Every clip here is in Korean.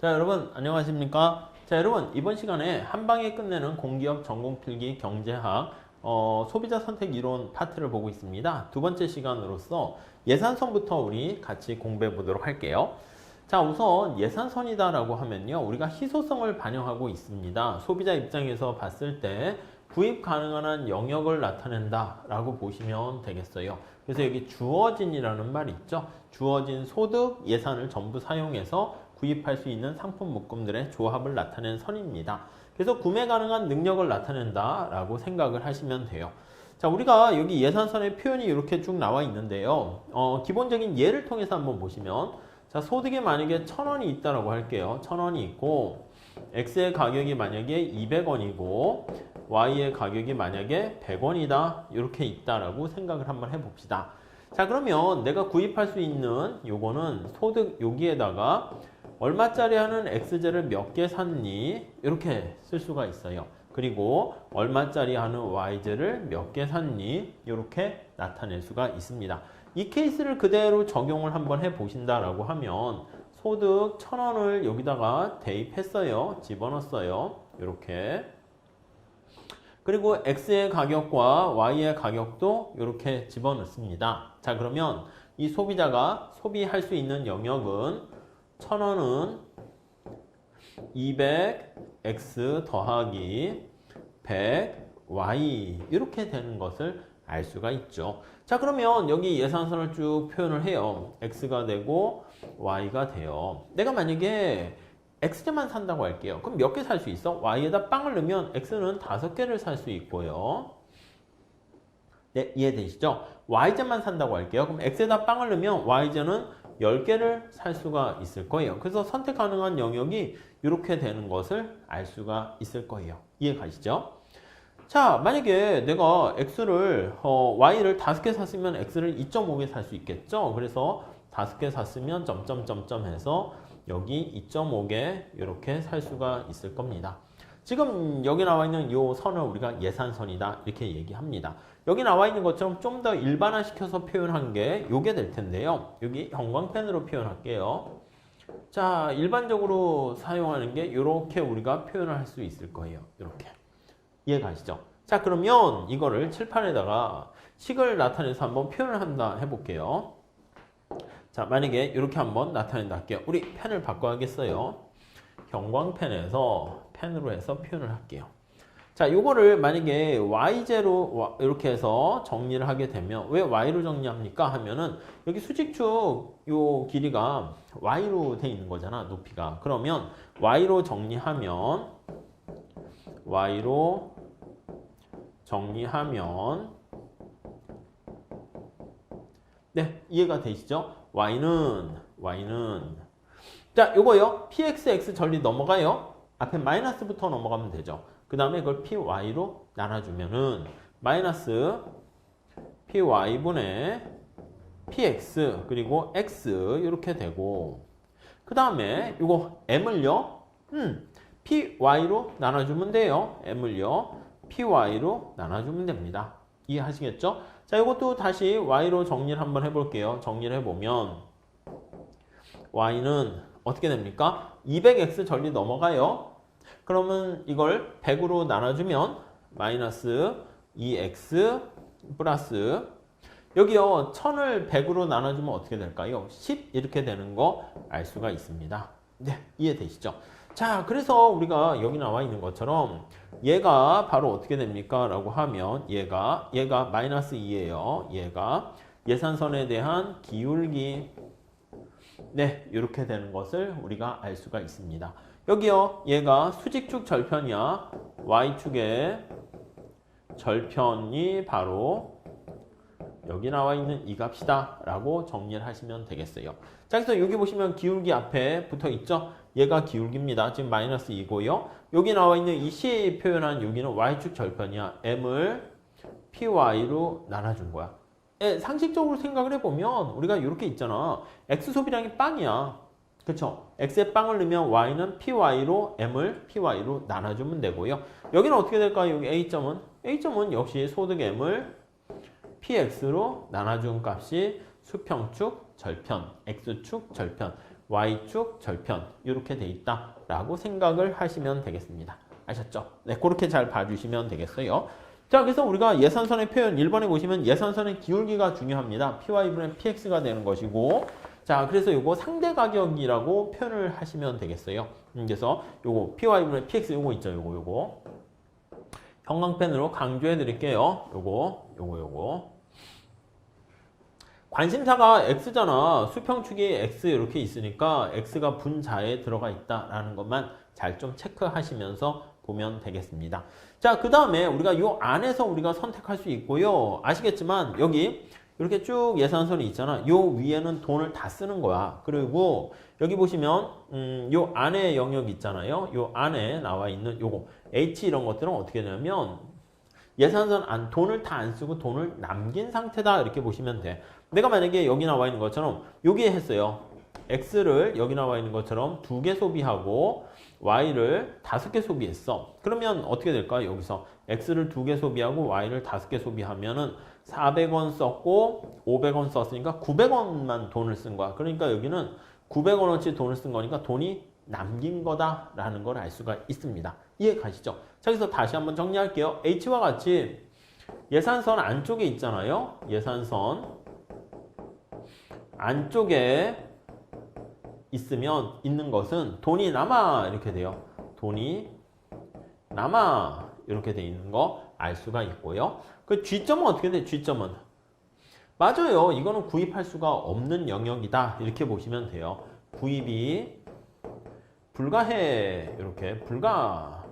자, 여러분 안녕하십니까? 자, 여러분 이번 시간에 한 방에 끝내는 공기업 전공필기 경제학 소비자 선택 이론 파트를 보고 있습니다. 두 번째 시간으로서 예산선부터 우리 같이 공부해 보도록 할게요. 자, 우선 예산선이다라고 하면요, 우리가 희소성을 반영하고 있습니다. 소비자 입장에서 봤을 때 구입 가능한 한 영역을 나타낸다라고 보시면 되겠어요. 그래서 여기 주어진이라는 말이 있죠. 주어진 소득, 예산을 전부 사용해서 구입할 수 있는 상품 묶음들의 조합을 나타낸 선입니다. 그래서 구매 가능한 능력을 나타낸다라고 생각을 하시면 돼요. 자, 우리가 여기 예산선의 표현이 이렇게 쭉 나와 있는데요. 기본적인 예를 통해서 한번 보시면, 자, 소득이 만약에 1,000원이 있다라고 할게요. 1,000원이 있고 X의 가격이 만약에 200원이고 Y의 가격이 만약에 100원이다 이렇게 있다라고 생각을 한번 해봅시다. 자, 그러면 내가 구입할 수 있는 요거는 소득 여기에다가 얼마짜리 하는 X제를 몇 개 샀니? 이렇게 쓸 수가 있어요. 그리고 얼마짜리 하는 Y제를 몇 개 샀니? 이렇게 나타낼 수가 있습니다. 이 케이스를 그대로 적용을 한번 해보신다라고 하면 소득 1,000원을 여기다가 대입했어요. 집어넣었어요. 이렇게. 그리고 X의 가격과 Y의 가격도 이렇게 집어넣습니다. 자, 그러면 이 소비자가 소비할 수 있는 영역은 1,000원은 200X 더하기 100Y 이렇게 되는 것을 알 수가 있죠. 자, 그러면 여기 예산선을 쭉 표현을 해요. X가 되고 Y가 돼요. 내가 만약에 X제만 산다고 할게요. 그럼 몇 개 살 수 있어? Y에다 빵을 넣으면 X는 5개를 살 수 있고요. 네, 이해되시죠? Y제만 산다고 할게요. 그럼 X에다 빵을 넣으면 Y제는 10개를 살 수가 있을 거예요. 그래서 선택 가능한 영역이 이렇게 되는 것을 알 수가 있을 거예요. 이해 가시죠? 자, 만약에 내가 Y를 5개 샀으면 X를 2.5개 살 수 있겠죠? 그래서 5개 샀으면 점점점점 해서 여기 2.5개 이렇게 살 수가 있을 겁니다. 지금 여기 나와 있는 이 선을 우리가 예산선이다 이렇게 얘기합니다. 여기 나와 있는 것처럼 좀 더 일반화시켜서 표현한 게 요게 될 텐데요. 여기 형광펜으로 표현할게요. 자, 일반적으로 사용하는 게 이렇게 우리가 표현을 할 수 있을 거예요. 이렇게. 이해 가시죠? 자, 그러면 이거를 칠판에다가 식을 나타내서 한번 표현을 한다 해볼게요. 자, 만약에 이렇게 한번 나타낸다 할게요. 우리 펜을 바꿔야겠어요. 형광펜에서 펜으로 해서 표현을 할게요. 자, 요거를 만약에 Y제로 이렇게 해서 정리를 하게 되면, 왜 Y로 정리합니까? 하면은 여기 수직축 요 길이가 Y로 돼 있는 거잖아, 높이가. 그러면 Y로 정리하면 네, 이해가 되시죠? Y는 자, 요거요. PXX 전리 넘어가요. 앞에 마이너스부터 넘어가면 되죠. 그 다음에 그걸 PY로 나눠주면은 마이너스 PY분의 PX 그리고 X 이렇게 되고, 그 다음에 요거 M을요. PY로 나눠주면 돼요. M을요. PY로 나눠주면 됩니다. 이해하시겠죠? 자, 이것도 다시 Y로 정리를 한번 해볼게요. 정리를 해보면 Y는 어떻게 됩니까? 200X 전리 넘어가요. 그러면 이걸 100으로 나눠주면 마이너스 2X 플러스 여기요. 1000을 100으로 나눠주면 어떻게 될까요? 10 이렇게 되는 거 알 수가 있습니다. 네, 이해되시죠? 자, 그래서 우리가 여기 나와 있는 것처럼 얘가 바로 어떻게 됩니까? 라고 하면 얘가 마이너스 2예요. 얘가 예산선에 대한 기울기. 네, 이렇게 되는 것을 우리가 알 수가 있습니다. 여기요, 얘가 수직축 절편이야. Y축의 절편이 바로 여기 나와 있는 이 값이다 라고 정리를 하시면 되겠어요. 자, 그래서 여기 보시면 기울기 앞에 붙어 있죠? 얘가 기울기입니다. 지금 마이너스 2고요. 여기 나와 있는 이 C 표현한 여기는 Y축 절편이야. M을 PY로 나눠준 거야. 상식적으로 생각을 해보면 우리가 이렇게 있잖아. X 소비량이 빵이야. 그쵸? X에 빵을 넣으면 Y는 PY로 M을 PY로 나눠주면 되고요. 여기는 어떻게 될까요? 여기 A점은 역시 소득 M을 PX로 나눠준 값이 수평축 절편, X축 절편. y축 절편 이렇게 돼 있다라고 생각을 하시면 되겠습니다. 아셨죠? 네, 그렇게 잘 봐주시면 되겠어요. 자, 그래서 우리가 예산선의 표현 1번에 보시면 예산선의 기울기가 중요합니다. py분의 px가 되는 것이고, 자, 그래서 요거 상대 가격이라고 표현을 하시면 되겠어요. 그래서 요거 py분의 px 요거 있죠, 요거 형광펜으로 강조해 드릴게요. 요거 관심사가 x잖아. 수평축이 x 이렇게 있으니까 x가 분자에 들어가 있다라는 것만 잘 좀 체크하시면서 보면 되겠습니다. 자, 그 다음에 우리가 요 안에서 우리가 선택할 수 있고요. 아시겠지만 여기 이렇게 쭉 예산선이 있잖아. 요 위에는 돈을 다 쓰는 거야. 그리고 여기 보시면 요 안에 영역 있잖아요. 요 안에 나와 있는 요거 H 이런 것들은 어떻게 되냐면 예산선 안 돈을 다 안 쓰고 돈을 남긴 상태다 이렇게 보시면 돼. 내가 만약에 여기 나와 있는 것처럼 여기에 했어요. X를 여기 나와 있는 것처럼 2개 소비하고 Y를 5개 소비했어. 그러면 어떻게 될까? 여기서 X를 2개 소비하고 Y를 5개 소비하면은 400원 썼고 500원 썼으니까 900원만 돈을 쓴 거야. 그러니까 여기는 900원어치 돈을 쓴 거니까 돈이 남긴 거다라는 걸 알 수가 있습니다. 이해 가시죠? 자, 그래서 다시 한번 정리할게요. H와 같이 예산선 안쪽에 있잖아요. 예산선 안쪽에 있는 것은 돈이 남아 이렇게 돼요. 돈이 남아 이렇게 돼 있는 거 알 수가 있고요. 그 G점은 어떻게 돼? G점은 맞아요. 이거는 구입할 수가 없는 영역이다 이렇게 보시면 돼요. 구입이 불가해 이렇게 불가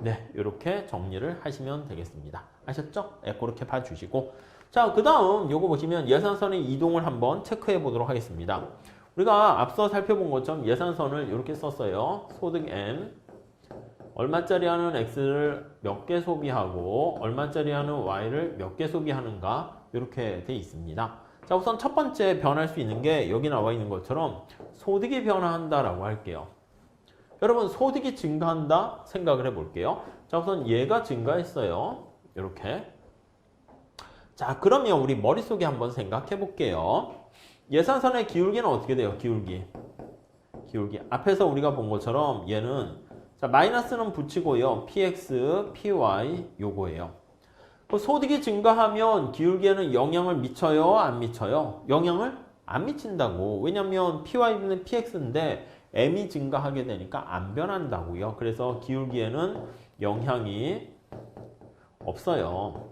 네 이렇게 정리를 하시면 되겠습니다. 아셨죠? 네, 그렇게 봐주시고 자, 그 다음 요거 보시면 예산선의 이동을 한번 체크해 보도록 하겠습니다. 우리가 앞서 살펴본 것처럼 예산선을 이렇게 썼어요. 소득 M 얼마짜리 하는 X를 몇 개 소비하고 얼마짜리 하는 Y를 몇 개 소비하는가 이렇게 돼 있습니다. 자, 우선 첫 번째 변할 수 있는 게 여기 나와 있는 것처럼 소득이 변화한다라고 할게요. 여러분 소득이 증가한다 생각을 해볼게요. 자, 우선 얘가 증가했어요. 이렇게 자, 그러면 우리 머릿속에 한번 생각해 볼게요. 예산선의 기울기는 어떻게 돼요? 기울기 앞에서 우리가 본 것처럼 얘는 자, 마이너스는 붙이고요. px, py 요거예요. 소득이 증가하면 기울기에는 영향을 미쳐요? 안 미쳐요? 영향을 안 미친다고. 왜냐면 py분의 px인데 m이 증가하게 되니까 안 변한다고요. 그래서 기울기에는 영향이 없어요.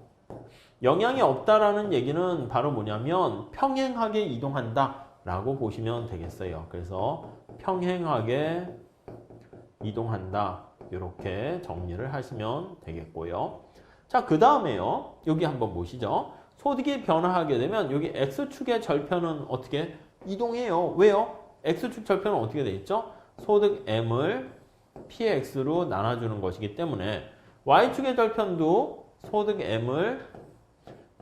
영향이 없다라는 얘기는 바로 뭐냐면 평행하게 이동한다 라고 보시면 되겠어요. 그래서 평행하게 이동한다 이렇게 정리를 하시면 되겠고요. 자, 그 다음에요. 여기 한번 보시죠. 소득이 변화하게 되면 여기 X축의 절편은 어떻게 이동해요? 왜요? X축 절편은 어떻게 돼 있죠? 소득 M을 PX로 나눠주는 것이기 때문에 Y축의 절편도 소득 M을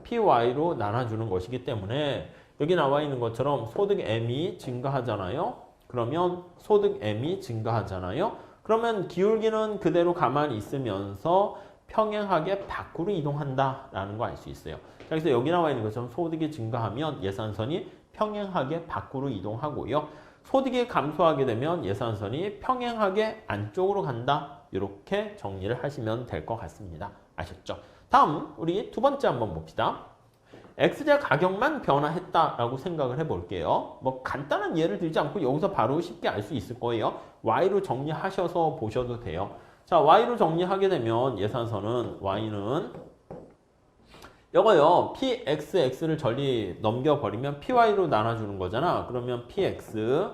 PY로 나눠주는 것이기 때문에 여기 나와 있는 것처럼 소득 M이 증가하잖아요. 그러면 소득 M이 증가하잖아요. 그러면 기울기는 그대로 가만히 있으면서 평행하게 밖으로 이동한다라는 거 알 수 있어요. 자, 그래서 여기 나와 있는 것처럼 소득이 증가하면 예산선이 평행하게 밖으로 이동하고요. 소득이 감소하게 되면 예산선이 평행하게 안쪽으로 간다. 이렇게 정리를 하시면 될 것 같습니다. 아셨죠? 다음 우리 두 번째 한번 봅시다. X제 가격만 변화했다라고 생각을 해볼게요. 뭐 간단한 예를 들지 않고 여기서 바로 쉽게 알 수 있을 거예요. Y로 정리하셔서 보셔도 돼요. 자, Y로 정리하게 되면 예산선은 Y는 이거요. PXX를 전리 넘겨버리면 PY로 나눠주는 거잖아. 그러면 PX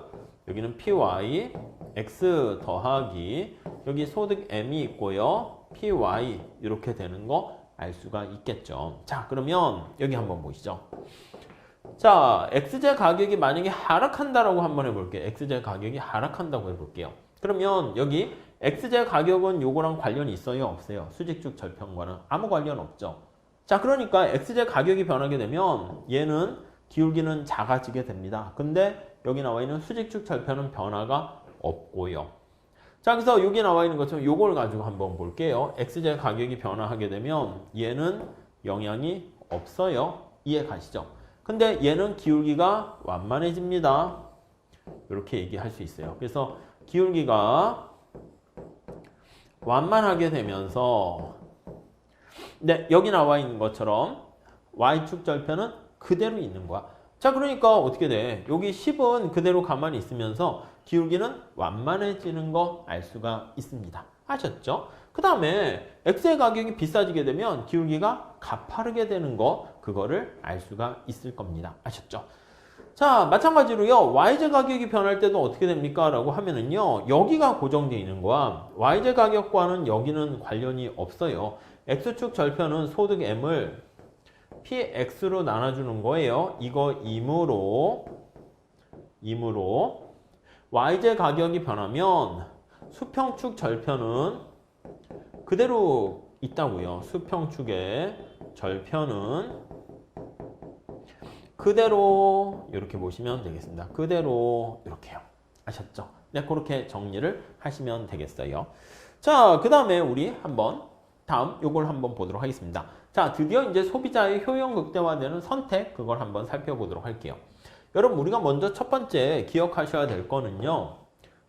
여기는 PY X 더하기 여기 소득 M이 있고요. PY 이렇게 되는 거 알 수가 있겠죠. 자, 그러면 여기 한번 보시죠. 자, X제 가격이 만약에 하락한다라고 한번 해볼게요. X제 가격이 하락한다고 해볼게요. 그러면 여기 X제 가격은 요거랑 관련이 있어요? 없어요? 수직축 절편과는 아무 관련 없죠. 자, 그러니까 X제 가격이 변하게 되면 얘는 기울기는 작아지게 됩니다. 근데 여기 나와 있는 수직축 절편은 변화가 없고요. 자, 그래서 여기 나와 있는 것처럼 요걸 가지고 한번 볼게요. X제 가격이 변화하게 되면 얘는 영향이 없어요. 이해 가시죠? 근데 얘는 기울기가 완만해집니다. 이렇게 얘기할 수 있어요. 그래서 기울기가 완만하게 되면서 네, 여기 나와 있는 것처럼 y축 절편은 그대로 있는 거야. 자, 그러니까 어떻게 돼? 여기 10은 그대로 가만히 있으면서 기울기는 완만해지는 거 알 수가 있습니다. 아셨죠? 그 다음에 x의 가격이 비싸지게 되면 기울기가 가파르게 되는 거 그거를 알 수가 있을 겁니다. 아셨죠? 자, 마찬가지로요. yj 가격이 변할 때도 어떻게 됩니까? 라고 하면은요. 여기가 고정되어 있는 거야. yj 가격과는 여기는 관련이 없어요. x축 절편은 소득 m을 px로 나눠주는 거예요. 이거 임으로 yj 가격이 변하면 수평축 절편은 그대로 있다고요. 수평축의 절편은 그대로 이렇게 보시면 되겠습니다. 그대로 이렇게요. 아셨죠? 네, 그렇게 정리를 하시면 되겠어요. 자, 그 다음에 우리 한번 다음 요걸 한번 보도록 하겠습니다. 자, 드디어 이제 소비자의 효용 극대화되는 선택 그걸 한번 살펴보도록 할게요. 여러분 우리가 먼저 첫 번째 기억하셔야 될 거는요.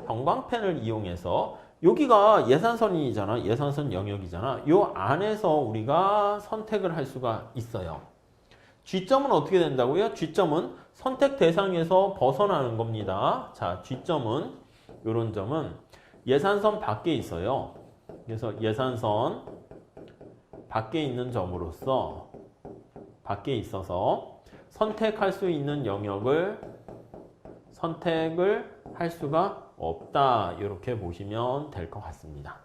형광펜을 이용해서 여기가 예산선이잖아. 예산선 영역이잖아. 요 안에서 우리가 선택을 할 수가 있어요. G점은 어떻게 된다고요? G점은 선택 대상에서 벗어나는 겁니다. 자, G점은 요런 점은 예산선 밖에 있어요. 그래서 예산선 밖에 있는 점으로서 밖에 있어서 선택할 수 있는 영역을 선택을 할 수가 없다. 이렇게 보시면 될 것 같습니다.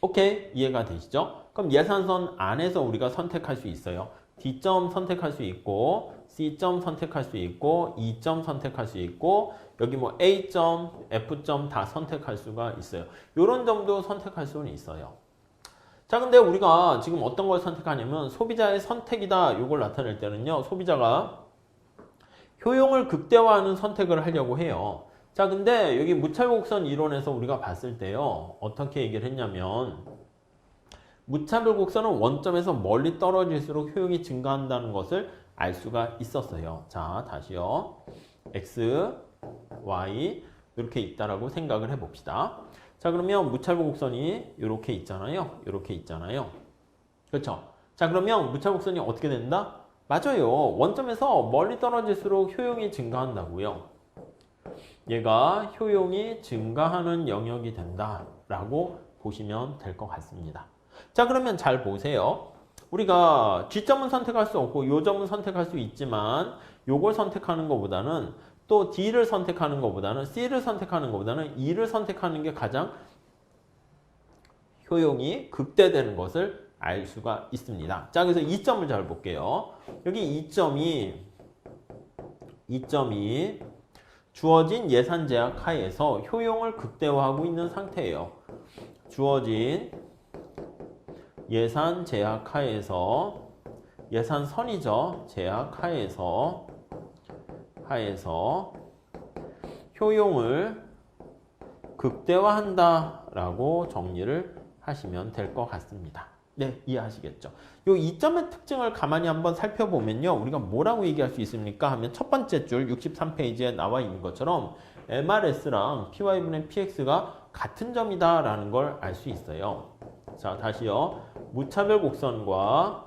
오케이, 이해가 되시죠? 그럼 예산선 안에서 우리가 선택할 수 있어요. D점 선택할 수 있고 C점 선택할 수 있고 E점 선택할 수 있고 여기 뭐 A점, F점 다 선택할 수가 있어요. 이런 점도 선택할 수는 있어요. 자, 근데 우리가 지금 어떤 걸 선택하냐면 소비자의 선택이다. 이걸 나타낼 때는요. 소비자가 효용을 극대화하는 선택을 하려고 해요. 자, 근데 여기 무차별곡선 이론에서 우리가 봤을 때요. 어떻게 얘기를 했냐면 무차별곡선은 원점에서 멀리 떨어질수록 효용이 증가한다는 것을 알 수가 있었어요. 자, 다시요. x, y 이렇게 있다라고 생각을 해봅시다. 자, 그러면 무차별곡선이 이렇게 있잖아요. 이렇게 있잖아요. 그렇죠? 자, 그러면 무차별곡선이 어떻게 된다? 맞아요. 원점에서 멀리 떨어질수록 효용이 증가한다고요. 얘가 효용이 증가하는 영역이 된다라고 보시면 될 것 같습니다. 자, 그러면 잘 보세요. 우리가 G점은 선택할 수 없고 요점은 선택할 수 있지만 요걸 선택하는 것보다는 또 D를 선택하는 것보다는 C를 선택하는 것보다는 E를 선택하는 게 가장 효용이 극대되는 것을 알 수가 있습니다. 자, 그래서 이 점을 잘 볼게요. 여기 이 점이 주어진 예산 제약 하에서 효용을 극대화하고 있는 상태예요. 주어진 예산 제약 하에서 예산선이죠. 제약 하에서 효용을 극대화한다라고 정리를 하시면 될 것 같습니다. 네, 이해하시겠죠? 요 이점의 특징을 가만히 한번 살펴보면요. 우리가 뭐라고 얘기할 수 있습니까? 하면 첫 번째 줄 63페이지에 나와 있는 것처럼 MRS랑 PY분의 PX가 같은 점이다 라는 걸 알 수 있어요. 자, 다시요. 무차별 곡선과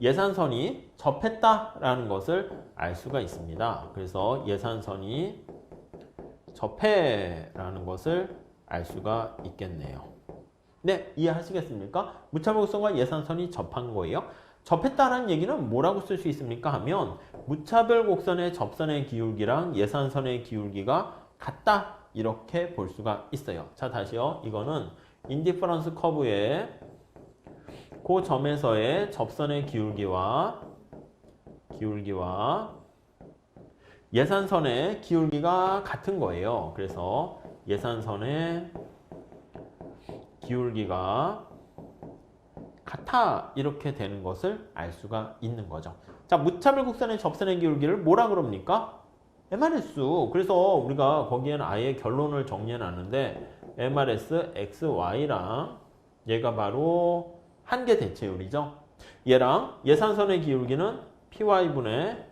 예산선이 접했다라는 것을 알 수가 있습니다. 그래서 예산선이 접해라는 것을 알 수가 있겠네요. 네, 이해하시겠습니까? 무차별 곡선과 예산선이 접한 거예요. 접했다는 얘기는 뭐라고 쓸 수 있습니까? 하면 무차별 곡선의 접선의 기울기랑 예산선의 기울기가 같다. 이렇게 볼 수가 있어요. 자, 다시요. 이거는 인디퍼런스 커브의 그 점에서의 접선의 기울기와 예산선의 기울기가 같은 거예요. 그래서 예산선의 기울기가 같아 이렇게 되는 것을 알 수가 있는 거죠. 자, 무차별 곡선의 접선의 기울기를 뭐라 그럽니까? MRS. 그래서 우리가 거기에는 아예 결론을 정리해 놨는데 MRS XY랑 얘가 바로 한계 대체율이죠. 얘랑 예산선의 기울기는 py분의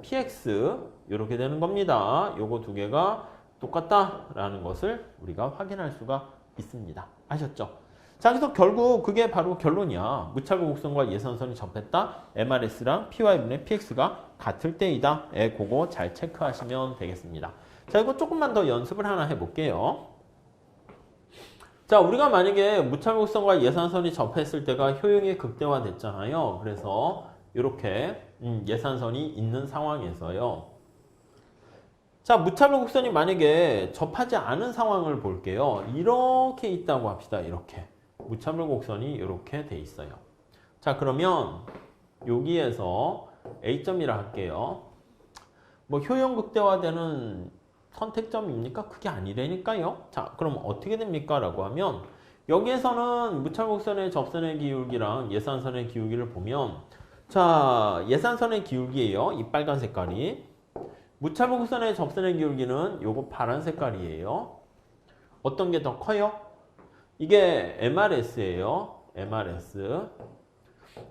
px 이렇게 되는 겁니다. 요거 두 개가 똑같다라는 것을 우리가 확인할 수가 있습니다. 아셨죠? 자, 그래서 결국 그게 바로 결론이야. 무차별 곡선과 예산선이 접했다. MRS랑 py분의 px가 같을 때이다. 그거 잘 체크하시면 되겠습니다. 자, 이거 조금만 더 연습을 하나 해볼게요. 자, 우리가 만약에 무차별 곡선과 예산선이 접했을 때가 효용이 극대화됐잖아요. 그래서 이렇게 예산선이 있는 상황에서요. 자, 무차별 곡선이 만약에 접하지 않은 상황을 볼게요. 이렇게 있다고 합시다. 이렇게. 무차별 곡선이 이렇게 돼 있어요. 자, 그러면 여기에서 A점이라 할게요. 뭐 효용 극대화되는 선택점입니까? 그게 아니라니까요. 자, 그럼 어떻게 됩니까? 라고 하면 여기에서는 무차별 곡선의 접선의 기울기랑 예산선의 기울기를 보면 자, 예산선의 기울기예요. 이 빨간 색깔이. 무차별 곡선의 접선의 기울기는 요거 파란 색깔이에요. 어떤 게 더 커요? 이게 MRS예요. MRS.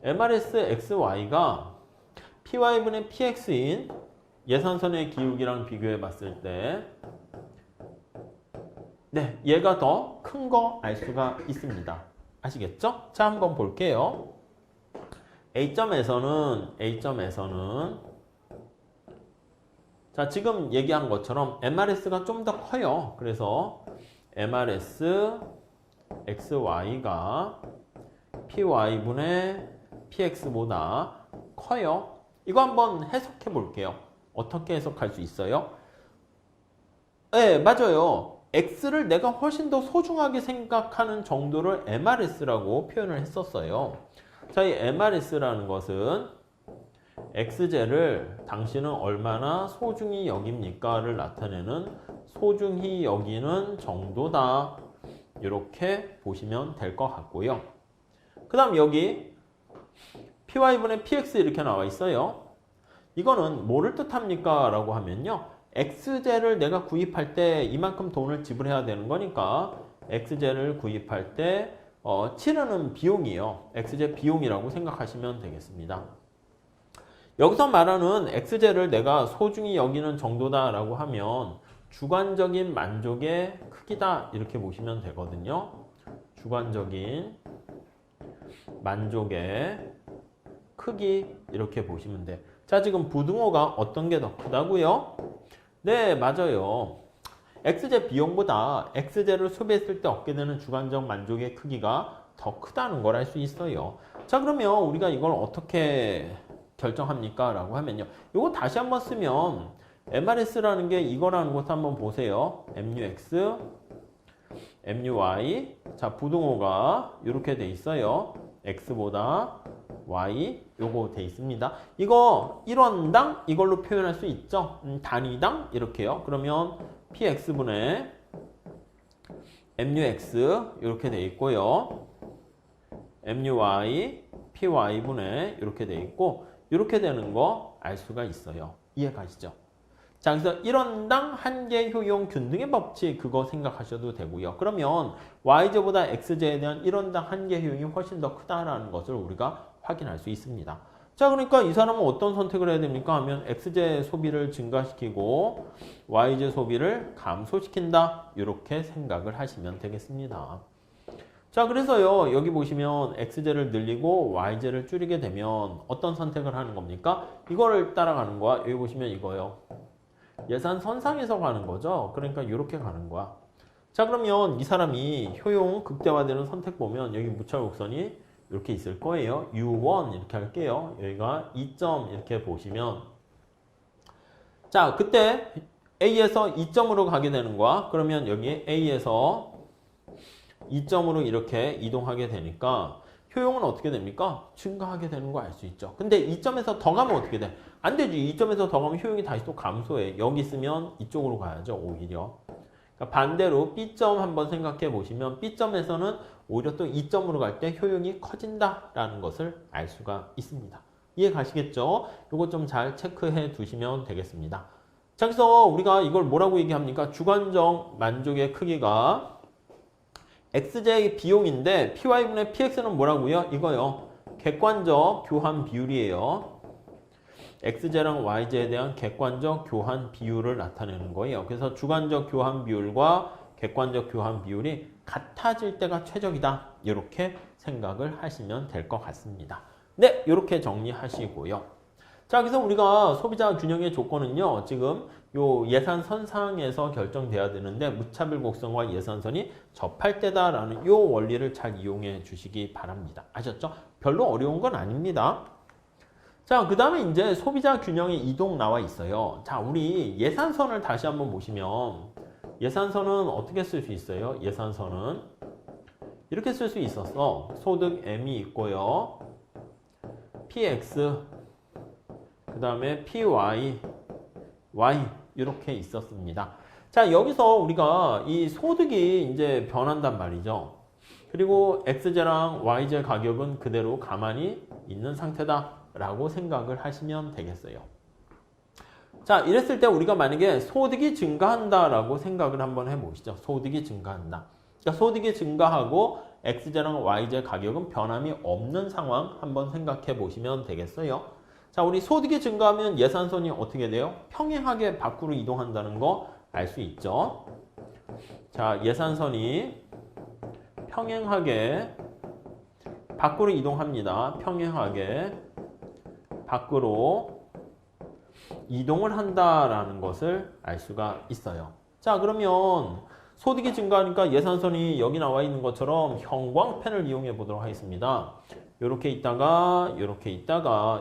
MRS XY가 PY분의 PX인 예산선의 기울기랑 비교해 봤을 때 네, 얘가 더 큰 거 알 수가 있습니다. 아시겠죠? 자, 한번 볼게요. A점에서는 자, 지금 얘기한 것처럼 MRS가 좀 더 커요. 그래서 MRS XY가 PY분의 PX보다 커요. 이거 한번 해석해 볼게요. 어떻게 해석할 수 있어요? 네, 맞아요. X를 내가 훨씬 더 소중하게 생각하는 정도를 MRS라고 표현을 했었어요. 자, 이 MRS라는 것은 XJ를 당신은 얼마나 소중히 여깁니까를 나타내는 소중히 여기는 정도다. 이렇게 보시면 될 것 같고요. 그 다음 여기 PY분의 PX 이렇게 나와 있어요. 이거는 뭐를 뜻합니까? 라고 하면요. XJ를 내가 구입할 때 이만큼 돈을 지불해야 되는 거니까 XJ를 구입할 때 치르는 비용이에요. XJ 비용이라고 생각하시면 되겠습니다. 여기서 말하는 XJ를 내가 소중히 여기는 정도다라고 하면 주관적인 만족의 크기다 이렇게 보시면 되거든요. 주관적인 만족의 크기 이렇게 보시면 돼. 자, 지금 부등호가 어떤 게 더 크다고요? 네, 맞아요. XJ 비용보다 XJ를 소비했을 때 얻게 되는 주관적 만족의 크기가 더 크다는 걸 알 수 있어요. 자, 그러면 우리가 이걸 어떻게 결정합니까? 라고 하면요. 이거 다시 한번 쓰면 MRS라는 게 이거라는 것을 한번 보세요. MUX, MUY. 자, 부등호가 이렇게 돼 있어요. X보다 Y 요거 돼 있습니다. 이거 1원당 이걸로 표현할 수 있죠. 단위당 이렇게요. 그러면 PX분의 MUX 이렇게 돼 있고요. MUY, PY분의 이렇게 돼 있고 이렇게 되는 거 알 수가 있어요. 이해 가시죠? 자, 그래서 1원당 한계 효용 균등의 법칙 그거 생각하셔도 되고요. 그러면 YJ보다 XJ에 대한 1원당 한계 효용이 훨씬 더 크다라는 것을 우리가 확인할 수 있습니다. 자, 그러니까 이 사람은 어떤 선택을 해야 됩니까? 하면 XJ 소비를 증가시키고 YJ 소비를 감소시킨다. 이렇게 생각을 하시면 되겠습니다. 자, 그래서요, 여기 보시면 XJ를 늘리고 YJ를 줄이게 되면 어떤 선택을 하는 겁니까? 이거를 따라가는 거야. 여기 보시면 이거요. 예산 선상에서 가는 거죠. 그러니까 이렇게 가는 거야. 자, 그러면 이 사람이 효용 극대화되는 선택 보면 여기 무차별 곡선이 이렇게 있을 거예요. U1 이렇게 할게요. 여기가 2점 이렇게 보시면 자, 그때 A에서 2점으로 가게 되는 거야. 그러면 여기 A에서 2점으로 이렇게 이동하게 되니까 효용은 어떻게 됩니까? 증가하게 되는 거 알 수 있죠. 근데 2점에서 더 가면 어떻게 돼? 안 되지. 2점에서 더 가면 효용이 다시 또 감소해. 여기 있으면 이쪽으로 가야죠. 오히려. 그러니까 반대로 B점 한번 생각해 보시면 B점에서는 오히려 또 2점으로 갈 때 효용이 커진다라는 것을 알 수가 있습니다. 이해 가시겠죠? 이거 좀 잘 체크해 두시면 되겠습니다. 자, 그래서 우리가 이걸 뭐라고 얘기합니까? 주관적 만족의 크기가 XJ 비용인데 PY분의 PX는 뭐라고요? 이거요. 객관적 교환 비율이에요. x제랑 y제에 대한 객관적 교환 비율을 나타내는 거예요. 그래서 주관적 교환 비율과 객관적 교환 비율이 같아질 때가 최적이다. 이렇게 생각을 하시면 될 것 같습니다. 네, 이렇게 정리하시고요. 자, 그래서 우리가 소비자 균형의 조건은요, 지금 요 예산선상에서 결정돼야 되는데 무차별 곡선과 예산선이 접할 때다라는 요 원리를 잘 이용해 주시기 바랍니다. 아셨죠? 별로 어려운 건 아닙니다. 자, 그 다음에 이제 소비자 균형의 이동 나와 있어요. 자, 우리 예산선을 다시 한번 보시면 예산선은 어떻게 쓸 수 있어요? 예산선은 이렇게 쓸 수 있었어. 소득 M이 있고요. PX 그 다음에 PY Y 이렇게 있었습니다. 자, 여기서 우리가 이 소득이 이제 변한단 말이죠. 그리고 X제랑 Y제 가격은 그대로 가만히 있는 상태다라고 생각을 하시면 되겠어요. 자, 이랬을 때 우리가 만약에 소득이 증가한다라고 생각을 한번 해보시죠. 소득이 증가한다. 그러니까 소득이 증가하고 X제랑 Y제 가격은 변함이 없는 상황 한번 생각해 보시면 되겠어요. 자, 우리 소득이 증가하면 예산선이 어떻게 돼요? 평행하게 밖으로 이동한다는 거 알 수 있죠. 자, 예산선이 평행하게 밖으로 이동합니다. 평행하게 밖으로 이동을 한다라는 것을 알 수가 있어요. 자, 그러면 소득이 증가하니까 예산선이 여기 나와 있는 것처럼 형광펜을 이용해 보도록 하겠습니다. 이렇게 있다가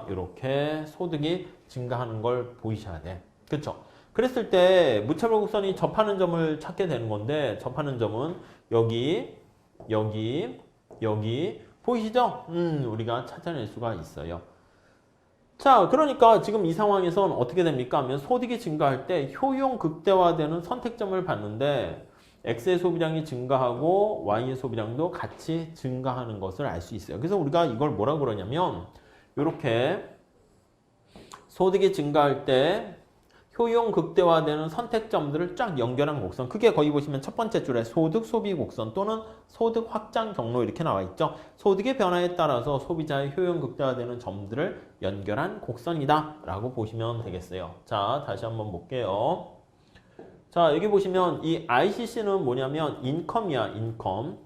이렇게 소득이 증가하는 걸 보이셔야 돼. 그렇죠? 그랬을 때 무차별 곡선이 접하는 점을 찾게 되는 건데 접하는 점은 여기 보이시죠? 우리가 찾아낼 수가 있어요. 자, 그러니까 지금 이 상황에선 어떻게 됩니까? 하면 소득이 증가할 때 효용 극대화되는 선택점을 봤는데 X의 소비량이 증가하고 Y의 소비량도 같이 증가하는 것을 알 수 있어요. 그래서 우리가 이걸 뭐라고 그러냐면 이렇게 소득이 증가할 때 효용 극대화되는 선택점들을 쫙 연결한 곡선. 그게 거기 보시면 첫 번째 줄에 소득 소비 곡선 또는 소득 확장 경로 이렇게 나와 있죠. 소득의 변화에 따라서 소비자의 효용 극대화되는 점들을 연결한 곡선이다 라고 보시면 되겠어요. 자, 다시 한번 볼게요. 자, 여기 보시면 이 ICC는 뭐냐면 인컴이야. 인컴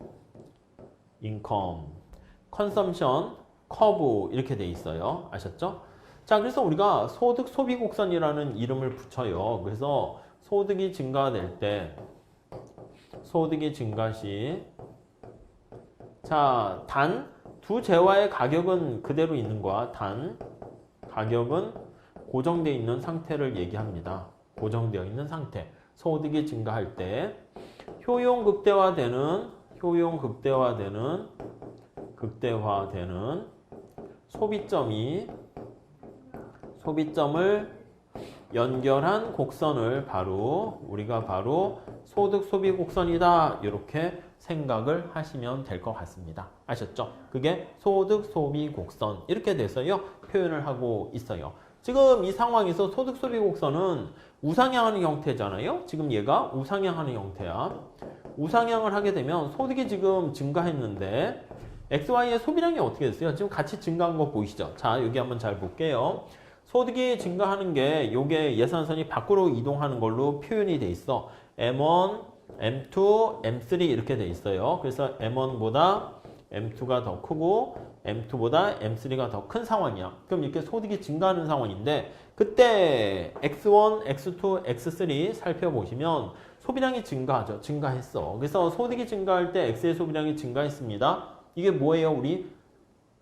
컨섬션 커브 이렇게 돼 있어요. 아셨죠? 자, 그래서 우리가 소득 소비 곡선이라는 이름을 붙여요. 그래서 소득이 증가될 때 소득이 증가 시 자, 단 두 재화의 가격은 그대로 있는 거야. 단 가격은 고정되어 있는 상태를 얘기합니다. 고정되어 있는 상태. 소득이 증가할 때 효용 극대화되는 소비점을 연결한 곡선을 우리가 바로 소득 소비 곡선이다. 이렇게 생각을 하시면 될 것 같습니다. 아셨죠? 그게 소득 소비 곡선 이렇게 돼서요 표현을 하고 있어요. 지금 이 상황에서 소득 소비 곡선은 우상향하는 형태잖아요. 지금 얘가 우상향하는 형태야. 우상향을 하게 되면 소득이 지금 증가했는데 XY의 소비량이 어떻게 됐어요? 지금 같이 증가한 거 보이시죠? 자, 여기 한번 잘 볼게요. 소득이 증가하는 게 요게 예산선이 밖으로 이동하는 걸로 표현이 돼 있어. M1, M2, M3 이렇게 돼 있어요. 그래서 M1보다 M2가 더 크고 M2보다 M3가 더 큰 상황이야. 그럼 이렇게 소득이 증가하는 상황인데 그때 X1, X2, X3 살펴보시면 소비량이 증가하죠. 증가했어. 그래서 소득이 증가할 때 X의 소비량이 증가했습니다. 이게 뭐예요? 우리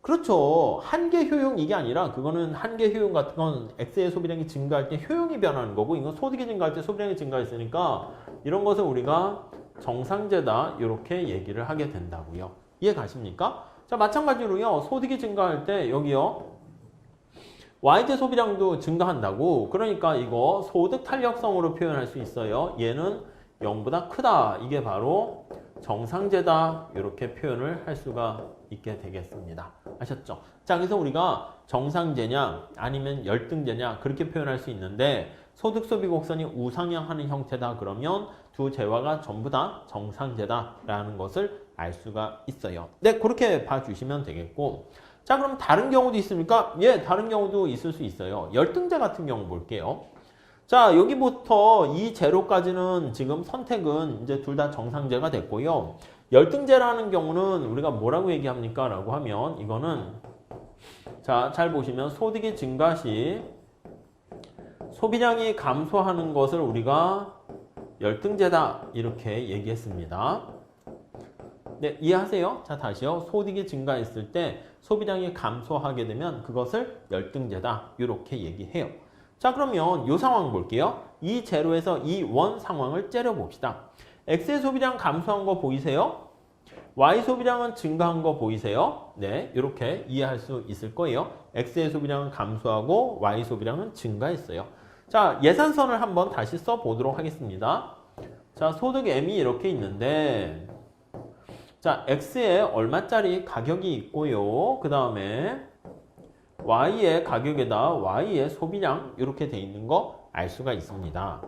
그렇죠. 한계 효용 이게 아니라 그거는 한계 효용 같은 건 X의 소비량이 증가할 때 효용이 변하는 거고 이건 소득이 증가할 때 소비량이 증가했으니까 이런 것을 우리가 정상제다 이렇게 얘기를 하게 된다고요. 이해 가십니까? 자, 마찬가지로요. 소득이 증가할 때 여기요. Y제 소비량도 증가한다고. 그러니까 이거 소득 탄력성으로 표현할 수 있어요. 얘는 0보다 크다. 이게 바로 정상제다. 이렇게 표현을 할 수가 있게 되겠습니다. 아셨죠? 자, 그래서 우리가 정상제냐 아니면 열등제냐 그렇게 표현할 수 있는데 소득 소비 곡선이 우상향하는 형태다 그러면 두 재화가 전부 다 정상제다라는 것을 알 수가 있어요. 네, 그렇게 봐주시면 되겠고 자, 그럼 다른 경우도 있습니까? 예, 다른 경우도 있을 수 있어요. 열등제 같은 경우 볼게요. 자, 여기부터 이 제로까지는 지금 선택은 이제 둘 다 정상제가 됐고요. 열등제라는 경우는 우리가 뭐라고 얘기합니까? 라고 하면 이거는 자, 잘 보시면 소득이 증가 시 소비량이 감소하는 것을 우리가 열등제다 이렇게 얘기했습니다. 네, 이해하세요? 자, 다시요. 소득이 증가했을 때 소비량이 감소하게 되면 그것을 열등제다 이렇게 얘기해요. 자, 그러면 이 상황 볼게요. 이 제로에서 이 원 상황을 째려봅시다. X의 소비량 감소한 거 보이세요? Y 소비량은 증가한 거 보이세요? 네, 이렇게 이해할 수 있을 거예요. X의 소비량은 감소하고 Y 소비량은 증가했어요. 자, 예산선을 한번 다시 써보도록 하겠습니다. 자, 소득 M이 이렇게 있는데 자, X에 얼마짜리 가격이 있고요. 그 다음에 Y의 가격에다 Y의 소비량 이렇게 돼 있는 거 알 수가 있습니다.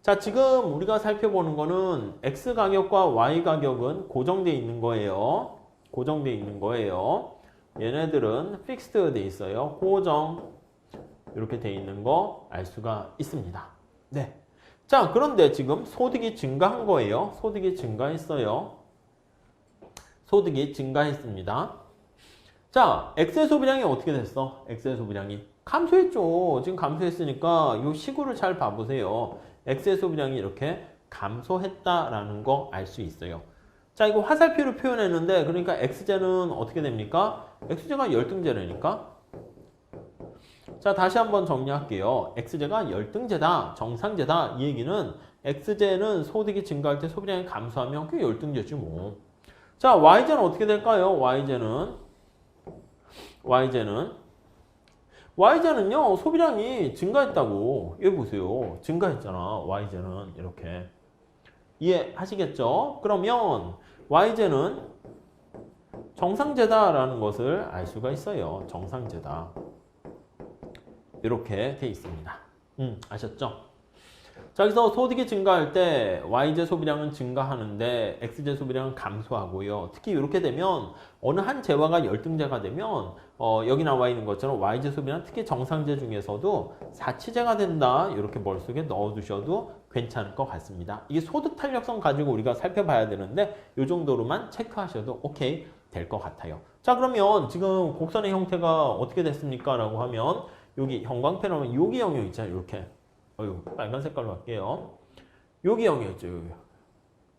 자, 지금 우리가 살펴보는 거는 X 가격과 Y 가격은 고정되어 있는 거예요. 고정되어 있는 거예요. 얘네들은 픽스드 돼 있어요. 고정 이렇게 돼 있는 거 알 수가 있습니다. 네. 자, 그런데 지금 소득이 증가한 거예요. 소득이 증가했어요. 소득이 증가했습니다. 자, X의 소비량이 어떻게 됐어? X의 소비량이 감소했죠. 지금 감소했으니까 이 시구를 잘 봐보세요. X의 소비량이 이렇게 감소했다라는 거 알 수 있어요. 자, 이거 화살표로 표현했는데 그러니까 X제는 어떻게 됩니까? X제가 열등제라니까. 자, 다시 한번 정리할게요. X제가 열등제다, 정상제다 이 얘기는 X제는 소득이 증가할 때 소비량이 감소하면 그게 열등제지 뭐. 자, Y제는 어떻게 될까요? Y제는요, 소비량이 증가했다고. 여기 보세요. 증가했잖아. Y제는 이렇게. 이해하시겠죠? 그러면 Y제는 정상제다라는 것을 알 수가 있어요. 정상제다. 이렇게 돼 있습니다. 아셨죠? 자, 여기서 소득이 증가할 때 Y제 소비량은 증가하는데 X제 소비량은 감소하고요. 특히 이렇게 되면 어느 한 제화가 열등제가 되면 여기 나와 있는 것처럼 Y제 소비량 특히 정상제 중에서도 사치제가 된다. 이렇게 머릿속에 넣어두셔도 괜찮을 것 같습니다. 이게 소득 탄력성 가지고 우리가 살펴봐야 되는데 이 정도로만 체크하셔도 오케이 될 것 같아요. 자, 그러면 지금 곡선의 형태가 어떻게 됐습니까? 라고 하면 여기 형광펜하면 여기 영역 있잖아요. 이렇게. 빨간 색깔로 할게요. 여기 영역이죠.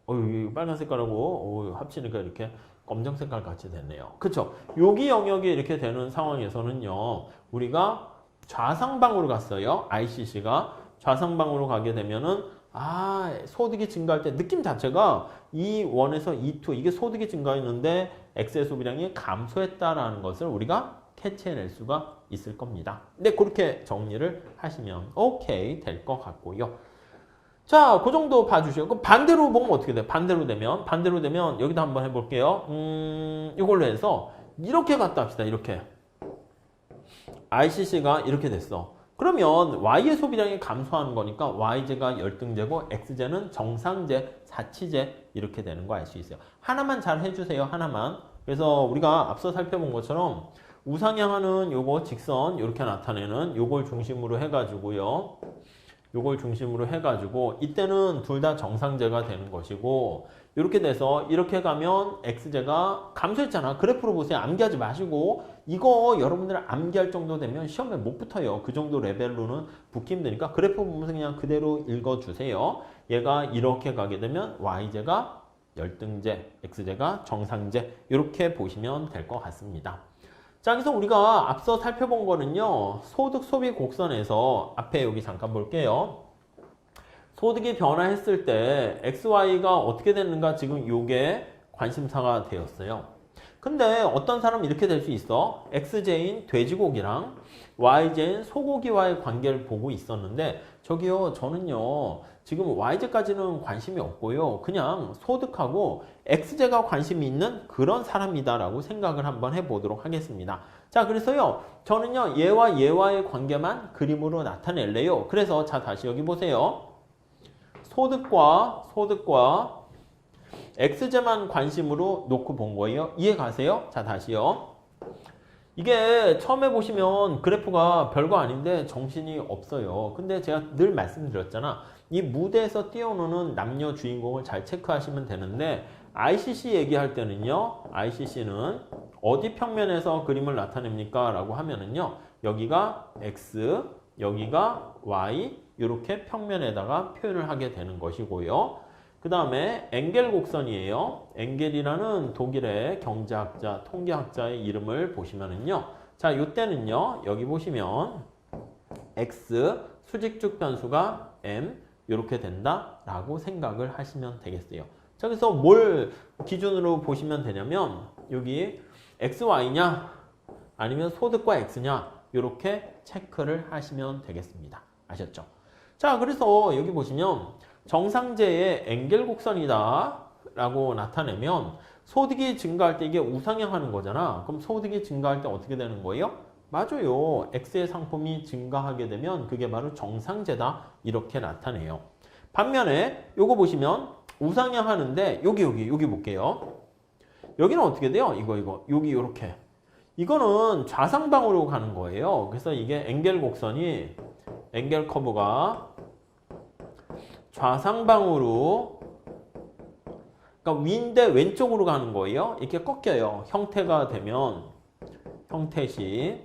여기 빨간 색깔하고 합치니까 이렇게 검정 색깔 같이 됐네요. 그쵸? 여기 영역이 이렇게 되는 상황에서는요. 우리가 좌상방으로 갔어요. ICC가 좌상방으로 가게 되면은 소득이 증가할 때 느낌 자체가 E1에서 E2 이게 소득이 증가했는데 X의 소비량이 감소했다라는 것을 우리가 캐치해낼 수가 있을 겁니다. 네, 그렇게 정리를 하시면 오케이 될 것 같고요. 자, 그 정도 봐주시고 그럼 반대로 보면 어떻게 돼요? 반대로 되면 여기도 한번 해볼게요. 이걸로 해서 이렇게 갔다 합시다. 이렇게 ICC가 이렇게 됐어. 그러면 Y의 소비량이 감소하는 거니까 Y제가 열등제고 X제는 정상제, 사치제 이렇게 되는 거 알 수 있어요. 하나만 잘 해주세요. 하나만. 그래서 우리가 앞서 살펴본 것처럼 우상향하는 요거 직선 이렇게 나타내는 요걸 중심으로 해가지고요. 요걸 중심으로 해가지고 이때는 둘 다 정상제가 되는 것이고 이렇게 돼서 이렇게 가면 X제가 감소했잖아. 그래프로 보세요. 암기하지 마시고 이거 여러분들 암기할 정도 되면 시험에 못 붙어요. 그 정도 레벨로는 붙기 힘드니까 그래프 보면서 그냥 그대로 읽어주세요. 얘가 이렇게 가게 되면 Y제가 열등제, X제가 정상제 이렇게 보시면 될 것 같습니다. 자, 그래서 우리가 앞서 살펴본 거는요. 소득 소비 곡선에서 앞에 여기 잠깐 볼게요. 소득이 변화했을 때 XY가 어떻게 됐는가 지금 요게 관심사가 되었어요. 근데 어떤 사람은 이렇게 될 수 있어. XJ인 돼지고기랑 YJ인 소고기와의 관계를 보고 있었는데 저기요 저는요 지금 YJ까지는 관심이 없고요. 그냥 소득하고 XJ가 관심이 있는 그런 사람이다라고 생각을 한번 해보도록 하겠습니다. 자, 그래서요 저는요 얘와 얘와의 관계만 그림으로 나타낼래요. 그래서 자 다시 여기 보세요. 소득과 X제만 관심으로 놓고 본 거예요. 이해 가세요? 자, 다시요. 이게 처음에 보시면 그래프가 별거 아닌데 정신이 없어요. 근데 제가 늘 말씀드렸잖아. 이 무대에서 뛰어노는 남녀 주인공을 잘 체크하시면 되는데 ICC 얘기할 때는요. ICC는 어디 평면에서 그림을 나타냅니까? 라고 하면은요. 여기가 X, 여기가 Y 이렇게 평면에다가 표현을 하게 되는 것이고요. 그 다음에 엥겔 곡선이에요. 엥겔이라는 독일의 경제학자, 통계학자의 이름을 보시면은요. 자, 이때는요. 여기 보시면 X 수직축 변수가 M 이렇게 된다라고 생각을 하시면 되겠어요. 자, 그래서 뭘 기준으로 보시면 되냐면 여기 XY냐 아니면 소득과 X냐 이렇게 체크를 하시면 되겠습니다. 아셨죠? 자, 그래서 여기 보시면 정상제의 엥겔 곡선이다 라고 나타내면 소득이 증가할 때 이게 우상향 하는 거잖아. 그럼 소득이 증가할 때 어떻게 되는 거예요? 맞아요. X의 상품이 증가하게 되면 그게 바로 정상제다 이렇게 나타내요. 반면에 요거 보시면 우상향 하는데 여기 볼게요. 여기는 어떻게 돼요? 여기 요렇게. 이거는 좌상방으로 가는 거예요. 그래서 이게 엥겔 곡선이 엥겔 커브가 좌상방으로 그러니까 위인데 왼쪽으로 가는 거예요. 이렇게 꺾여요. 형태가 되면 형태시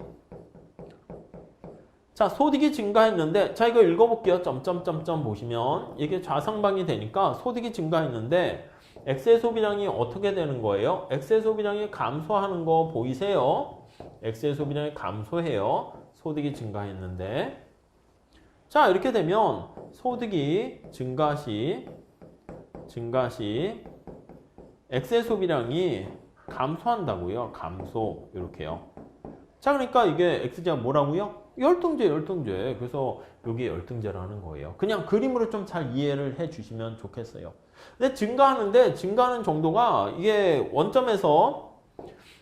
자, 소득이 증가했는데 자, 이거 읽어볼게요. 점점점점 보시면 이게 좌상방이 되니까 소득이 증가했는데 X의 소비량이 어떻게 되는 거예요? X의 소비량이 감소하는 거 보이세요? X의 소비량이 감소해요. 소득이 증가했는데 자, 이렇게 되면 소득이 증가 시 X의 소비량이 감소한다고요. 감소 이렇게요. 자, 그러니까 이게 X제가 뭐라고요? 열등제. 그래서 여기 열등제라는 거예요. 그냥 그림으로 좀 잘 이해를 해 주시면 좋겠어요. 근데 증가하는 정도가 이게 원점에서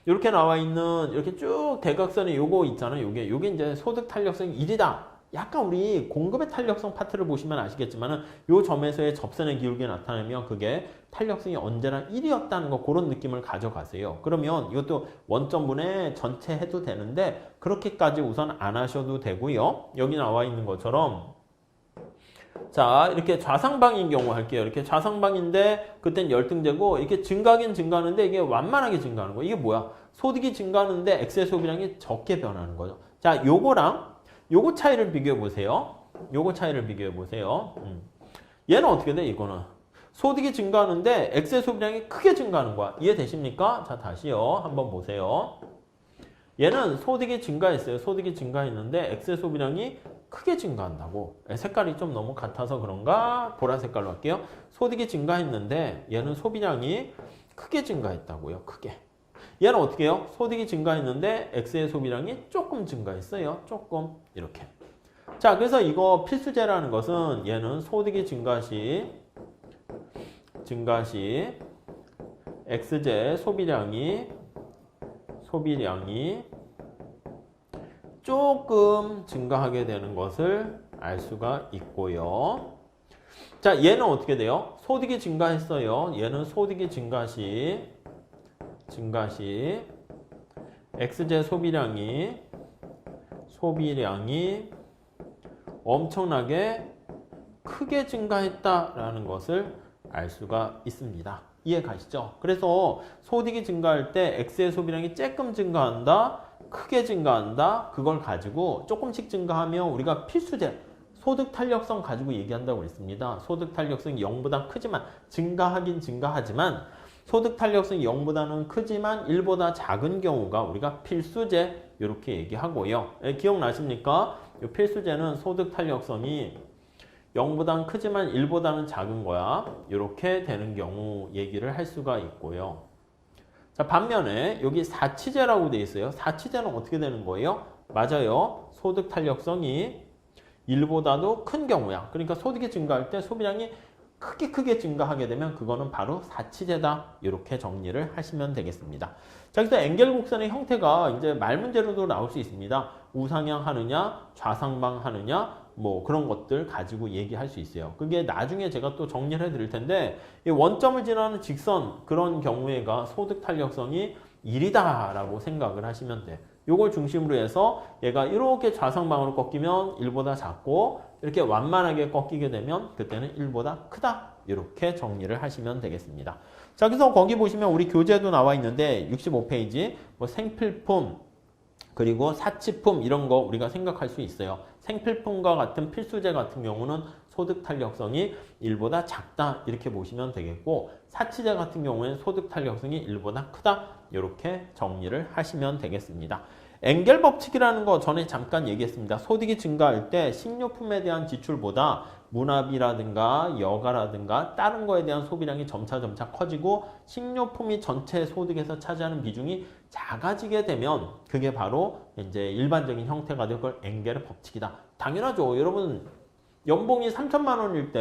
이렇게 나와 있는 이렇게 쭉 대각선에 요거 있잖아요. 요게 이제 소득 탄력성이 1이다. 약간 우리 공급의 탄력성 파트를 보시면 아시겠지만은 요 점에서의 접선의 기울기 나타내면 그게 탄력성이 언제나 1이었다는 거 그런 느낌을 가져가세요. 그러면 이것도 원점분의 전체 해도 되는데 그렇게까지 우선 안 하셔도 되고요. 여기 나와 있는 것처럼 자, 이렇게 좌상방인 경우 할게요. 이렇게 좌상방인데 그땐 열등제고 이렇게 증가하긴 증가하는데 이게 완만하게 증가하는 거예요. 이게 뭐야? 소득이 증가하는데 X의 소비량이 적게 변하는 거죠. 자, 요거 차이를 비교해 보세요. 얘는 어떻게 돼? 이거는 소득이 증가하는데 X의 소비량이 크게 증가하는 거야. 이해되십니까? 자, 다시요. 한번 보세요. 얘는 소득이 증가했어요. 소득이 증가했는데 X의 소비량이 크게 증가한다고. 색깔이 좀 너무 같아서 그런가? 보라 색깔로 할게요. 소득이 증가했는데 얘는 소비량이 크게 증가했다고요. 크게. 얘는 어떻게 해요? 소득이 증가했는데 X의 소비량이 조금 증가했어요. 조금 이렇게. 자, 그래서 이거 필수제라는 것은 얘는 소득이 증가 시 X제 소비량이 조금 증가하게 되는 것을 알 수가 있고요. 자, 얘는 어떻게 돼요? 소득이 증가했어요. 얘는 소득이 증가 시 X제 소비량이 엄청나게 크게 증가했다라는 것을 알 수가 있습니다. 이해 가시죠? 그래서 소득이 증가할 때 X의 소비량이 조금 증가한다, 크게 증가한다, 그걸 가지고 조금씩 증가하면 우리가 필수제, 소득 탄력성 가지고 얘기한다고 했습니다. 소득 탄력성이 0보다 크지만, 증가하긴 증가하지만, 소득 탄력성이 0보다는 크지만 1보다 작은 경우가 우리가 필수제 이렇게 얘기하고요. 기억나십니까? 이 필수제는 소득 탄력성이 0보다는 크지만 1보다는 작은 거야. 이렇게 되는 경우 얘기를 할 수가 있고요. 자, 반면에 여기 사치제라고 되어 있어요. 사치제는 어떻게 되는 거예요? 맞아요. 소득 탄력성이 1보다도 큰 경우야. 그러니까 소득이 증가할 때 소비량이 크게 증가하게 되면 그거는 바로 사치제다. 이렇게 정리를 하시면 되겠습니다. 자, 그래서 엥겔 곡선의 형태가 이제 말 문제로도 나올 수 있습니다. 우상향 하느냐, 좌상방 하느냐, 뭐 그런 것들 가지고 얘기할 수 있어요. 그게 나중에 제가 또 정리를 해드릴 텐데 이 원점을 지나는 직선 그런 경우에가 소득 탄력성이 1이다 라고 생각을 하시면 돼. 요걸 중심으로 해서 얘가 이렇게 좌상방으로 꺾이면 1보다 작고 이렇게 완만하게 꺾이게 되면 그때는 1보다 크다. 이렇게 정리를 하시면 되겠습니다. 자, 그래서 거기 보시면 우리 교재도 나와 있는데 65페이지 뭐 생필품 그리고 사치품 이런 거 우리가 생각할 수 있어요. 생필품과 같은 필수재 같은 경우는 소득 탄력성이 1보다 작다 이렇게 보시면 되겠고 사치재 같은 경우에는 소득 탄력성이 1보다 크다 이렇게 정리를 하시면 되겠습니다. 엥겔 법칙이라는 거 전에 잠깐 얘기했습니다. 소득이 증가할 때 식료품에 대한 지출보다 문화비라든가 여가라든가 다른 거에 대한 소비량이 점차 커지고 식료품이 전체 소득에서 차지하는 비중이 작아지게 되면 그게 바로 이제 일반적인 형태가 될 걸 엥겔의 법칙이다. 당연하죠. 여러분 연봉이 3천만 원일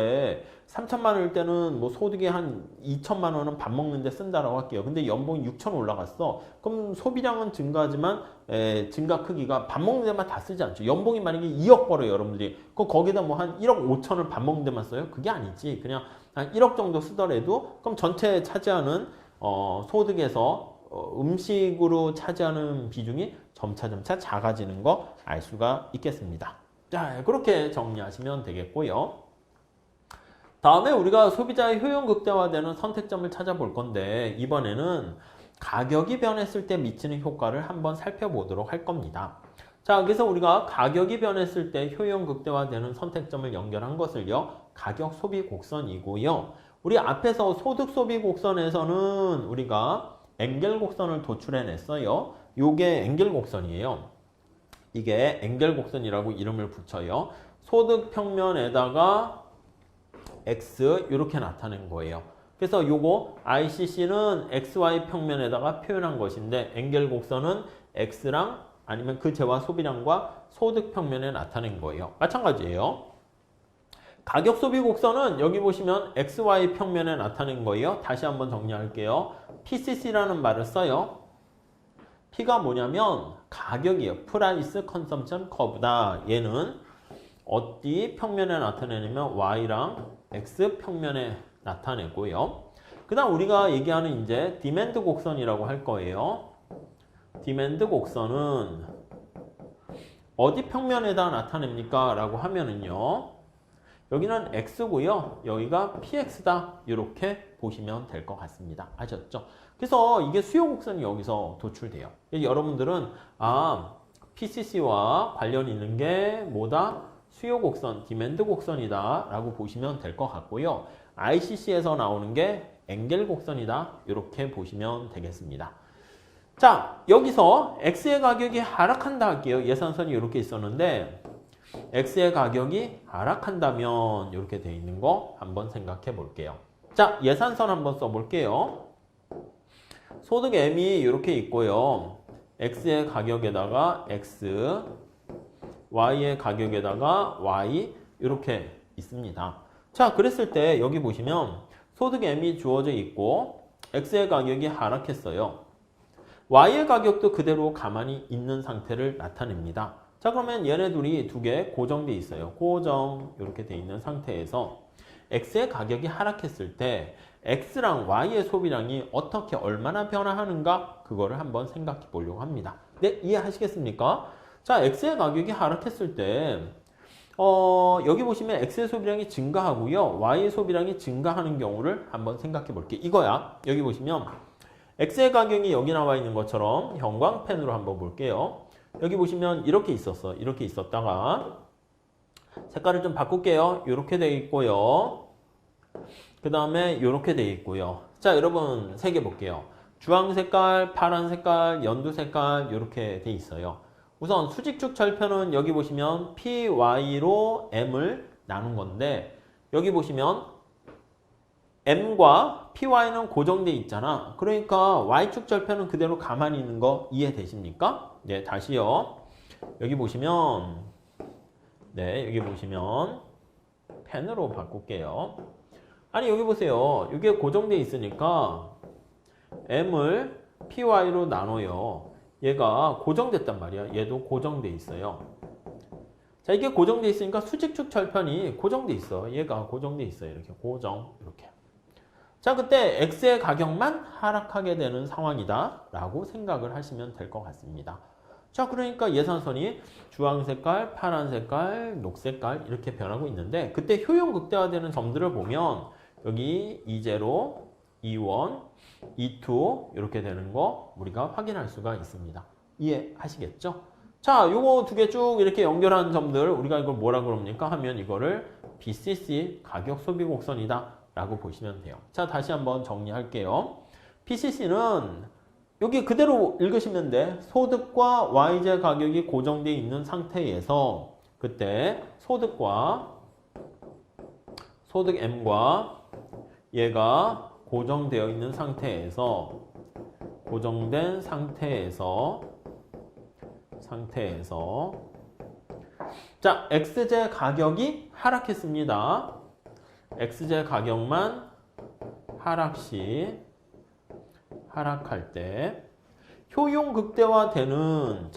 때는 뭐 소득이 한 2천만 원은 밥 먹는 데 쓴다라고 할게요. 근데 연봉이 6천 올라갔어. 그럼 소비량은 증가하지만 증가 크기가 밥 먹는 데만 다 쓰지 않죠. 연봉이 만약에 2억 벌어요, 여러분들이. 그럼 거기다 뭐 한 1억 5천을 밥 먹는 데만 써요? 그게 아니지. 그냥 한 1억 정도 쓰더라도 그럼 전체 차지하는 소득에서 음식으로 차지하는 비중이 점차 작아지는 거 알 수가 있겠습니다. 자, 그렇게 정리하시면 되겠고요. 다음에 우리가 소비자의 효용 극대화되는 선택점을 찾아볼 건데 이번에는 가격이 변했을 때 미치는 효과를 한번 살펴보도록 할 겁니다. 자, 그래서 우리가 가격이 변했을 때 효용 극대화되는 선택점을 연결한 것을요. 가격 소비 곡선이고요. 우리 앞에서 소득 소비 곡선에서는 우리가 엥겔 곡선을 도출해냈어요. 요게 엥겔 곡선이에요. 이게 엥겔 곡선이라고 이름을 붙여요. 소득 평면에다가 X 이렇게 나타낸 거예요. 그래서 요거 ICC는 XY 평면에다가 표현한 것인데 엥겔 곡선은 X랑 아니면 그 재화 소비량과 소득 평면에 나타낸 거예요. 마찬가지예요. 가격 소비 곡선은 여기 보시면 XY 평면에 나타낸 거예요. 다시 한번 정리할게요. PCC라는 말을 써요. P가 뭐냐면 가격이에요. 프라이스 컨섬션 커브다. 얘는 어디 평면에 나타내냐면 Y랑 X 평면에 나타내고요. 그 다음 우리가 얘기하는 이제 디맨드 곡선이라고 할 거예요. 디맨드 곡선은 어디 평면에다 나타냅니까? 라고 하면은요. 여기는 X고요. 여기가 PX다. 이렇게 보시면 될 것 같습니다. 아셨죠? 그래서 이게 수요 곡선이 여기서 도출돼요. 여러분들은 PCC와 관련 있는 게 뭐다? 수요 곡선, 디맨드 곡선이다 라고 보시면 될 것 같고요. ICC에서 나오는 게 엥겔 곡선이다. 이렇게 보시면 되겠습니다. 자, 여기서 X의 가격이 하락한다 할게요. 예산선이 이렇게 있었는데 X의 가격이 하락한다면 이렇게 돼 있는 거 한번 생각해 볼게요. 자, 예산선 한번 써볼게요. 소득 M이 이렇게 있고요. X의 가격에다가 X, Y의 가격에다가 Y 이렇게 있습니다. 자, 그랬을 때 여기 보시면 소득 M이 주어져 있고 X의 가격이 하락했어요. Y의 가격도 그대로 가만히 있는 상태를 나타냅니다. 자, 그러면 얘네 둘이 두 개 고정돼 있어요. 고정 이렇게 돼 있는 상태에서 X의 가격이 하락했을 때 X랑 Y의 소비량이 어떻게 얼마나 변화하는가 그거를 한번 생각해 보려고 합니다. 네, 이해하시겠습니까? 자, X의 가격이 하락했을 때 여기 보시면 X의 소비량이 증가하고요. Y의 소비량이 증가하는 경우를 한번 생각해 볼게요. 이거야. 여기 보시면 X의 가격이 여기 나와 있는 것처럼 형광펜으로 한번 볼게요. 여기 보시면 이렇게 있었어. 이렇게 있었다가 색깔을 좀 바꿀게요. 이렇게 돼 있고요. 그 다음에 이렇게 돼 있고요. 자, 여러분 세 개 볼게요. 주황 색깔, 파란 색깔, 연두 색깔 이렇게 돼 있어요. 우선 수직축 절편은 여기 보시면 PY로 M을 나눈 건데 여기 보시면 M과 PY는 고정돼 있잖아. 그러니까 Y축 절편은 그대로 가만히 있는 거 이해되십니까? 네, 다시요. 여기 보시면 여기 보시면 펜으로 바꿀게요. 아니 여기 보세요. 이게 고정돼 있으니까 M을 PY로 나눠요. 얘가 고정됐단 말이야. 얘도 고정돼 있어요. 자, 이게 고정돼 있으니까 수직축 절편이 고정돼 있어. 얘가 고정돼 있어요. 이렇게 고정 이렇게. 자, 그때 X의 가격만 하락하게 되는 상황이다 라고 생각을 하시면 될 것 같습니다. 자, 그러니까 예산선이 주황 색깔, 파란 색깔, 녹색깔 이렇게 변하고 있는데 그때 효용 극대화되는 점들을 보면 여기 E0, E1, E2 이렇게 되는 거 우리가 확인할 수가 있습니다. 이해하시겠죠? 자, 요거 두 개 쭉 이렇게 연결한 점들 우리가 이걸 뭐라 그럽니까? 하면 이거를 BCC 가격 소비 곡선이다 라고 보시면 돼요. 자, 다시 한번 정리할게요. BCC는 여기 그대로 읽으시면 돼. 소득과 YJ 가격이 고정되어 있는 상태에서 그때 소득 M과 얘가 고정되어 있는 상태에서 고정된 상태에서 자, XJ 가격이 하락했습니다. XJ 가격만 하락할 때 효용 극대화되는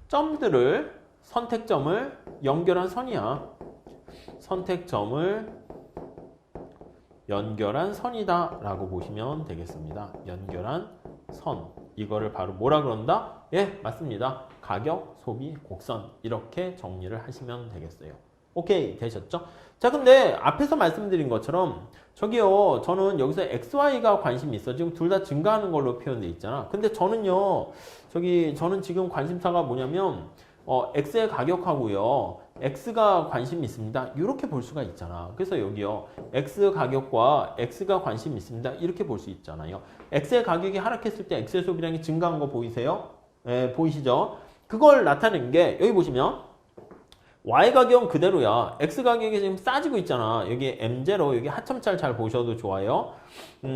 점들을 선택점을 연결한 선이야. 선택점을 연결한 선이다 라고 보시면 되겠습니다. 연결한 선. 이거를 바로 뭐라 그런다? 예, 맞습니다. 가격, 소비, 곡선 이렇게 정리를 하시면 되겠어요. 오케이, 되셨죠? 자, 근데 앞에서 말씀드린 것처럼 저기요, 저는 여기서 XY가 관심이 있어. 지금 둘 다 증가하는 걸로 표현돼 있잖아. 근데 저는요, 저는 지금 관심사가 뭐냐면 X의 가격하고요, X가 관심이 있습니다. 이렇게 볼 수가 있잖아. 그래서 여기요, X 가격과 X가 관심이 있습니다. 이렇게 볼 수 있잖아요. X의 가격이 하락했을 때 X의 소비량이 증가한 거 보이세요? 네, 보이시죠? 그걸 나타낸 게 여기 보시면 Y 가격은 그대로야. X 가격이 지금 싸지고 있잖아. 여기 M0, 여기 하점자를 잘 보셔도 좋아요.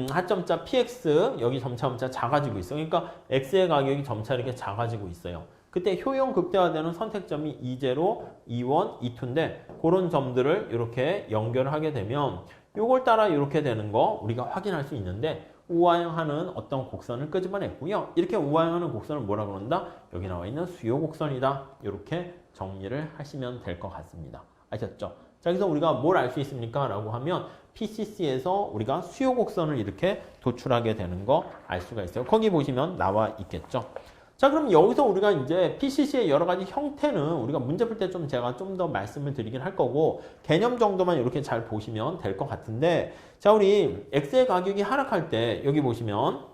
하점자 PX, 여기 점차 작아지고 있어. 그러니까 X의 가격이 점차 이렇게 작아지고 있어요. 그때 효용 극대화되는 선택점이 E0, E1, E2인데 그런 점들을 이렇게 연결하게 되면 요걸 따라 이렇게 되는 거 우리가 확인할 수 있는데 우하향하는 어떤 곡선을 끄집어냈고요. 이렇게 우하향하는 곡선을 뭐라 그런다? 여기 나와 있는 수요 곡선이다. 이렇게 정리를 하시면 될 것 같습니다. 아셨죠? 자, 그래서 우리가 뭘 알 수 있습니까? 라고 하면 PCC에서 우리가 수요 곡선을 이렇게 도출하게 되는 거 알 수가 있어요. 거기 보시면 나와 있겠죠? 자, 그럼 여기서 우리가 이제 PCC의 여러 가지 형태는 우리가 문제 풀 때 제가 좀 더 말씀을 드리긴 할 거고 개념 정도만 이렇게 잘 보시면 될 것 같은데, 자, 우리 X의 가격이 하락할 때 여기 보시면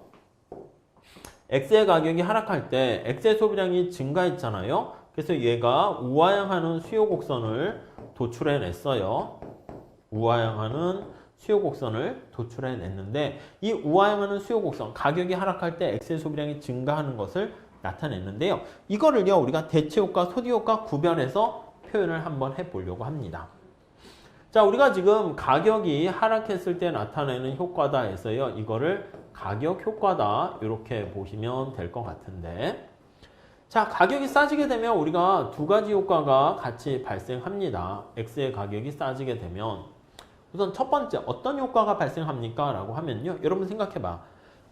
X의 가격이 하락할 때 X의 소비량이 증가했잖아요. 그래서 얘가 우하향하는 수요 곡선을 도출해냈어요. 우하향하는 수요 곡선을 도출해냈는데 이 우하향하는 수요 곡선, 가격이 하락할 때 X의 소비량이 증가하는 것을 나타냈는데요. 이거를요, 우리가 대체효과, 소비효과 구별해서 표현을 한번 해보려고 합니다. 자, 우리가 지금 가격이 하락했을 때 나타내는 효과다 해서요, 이거를 가격 효과다 이렇게 보시면 될 것 같은데, 자, 가격이 싸지게 되면 우리가 두 가지 효과가 같이 발생합니다. X의 가격이 싸지게 되면 우선 첫 번째 어떤 효과가 발생합니까? 라고 하면요, 여러분 생각해봐.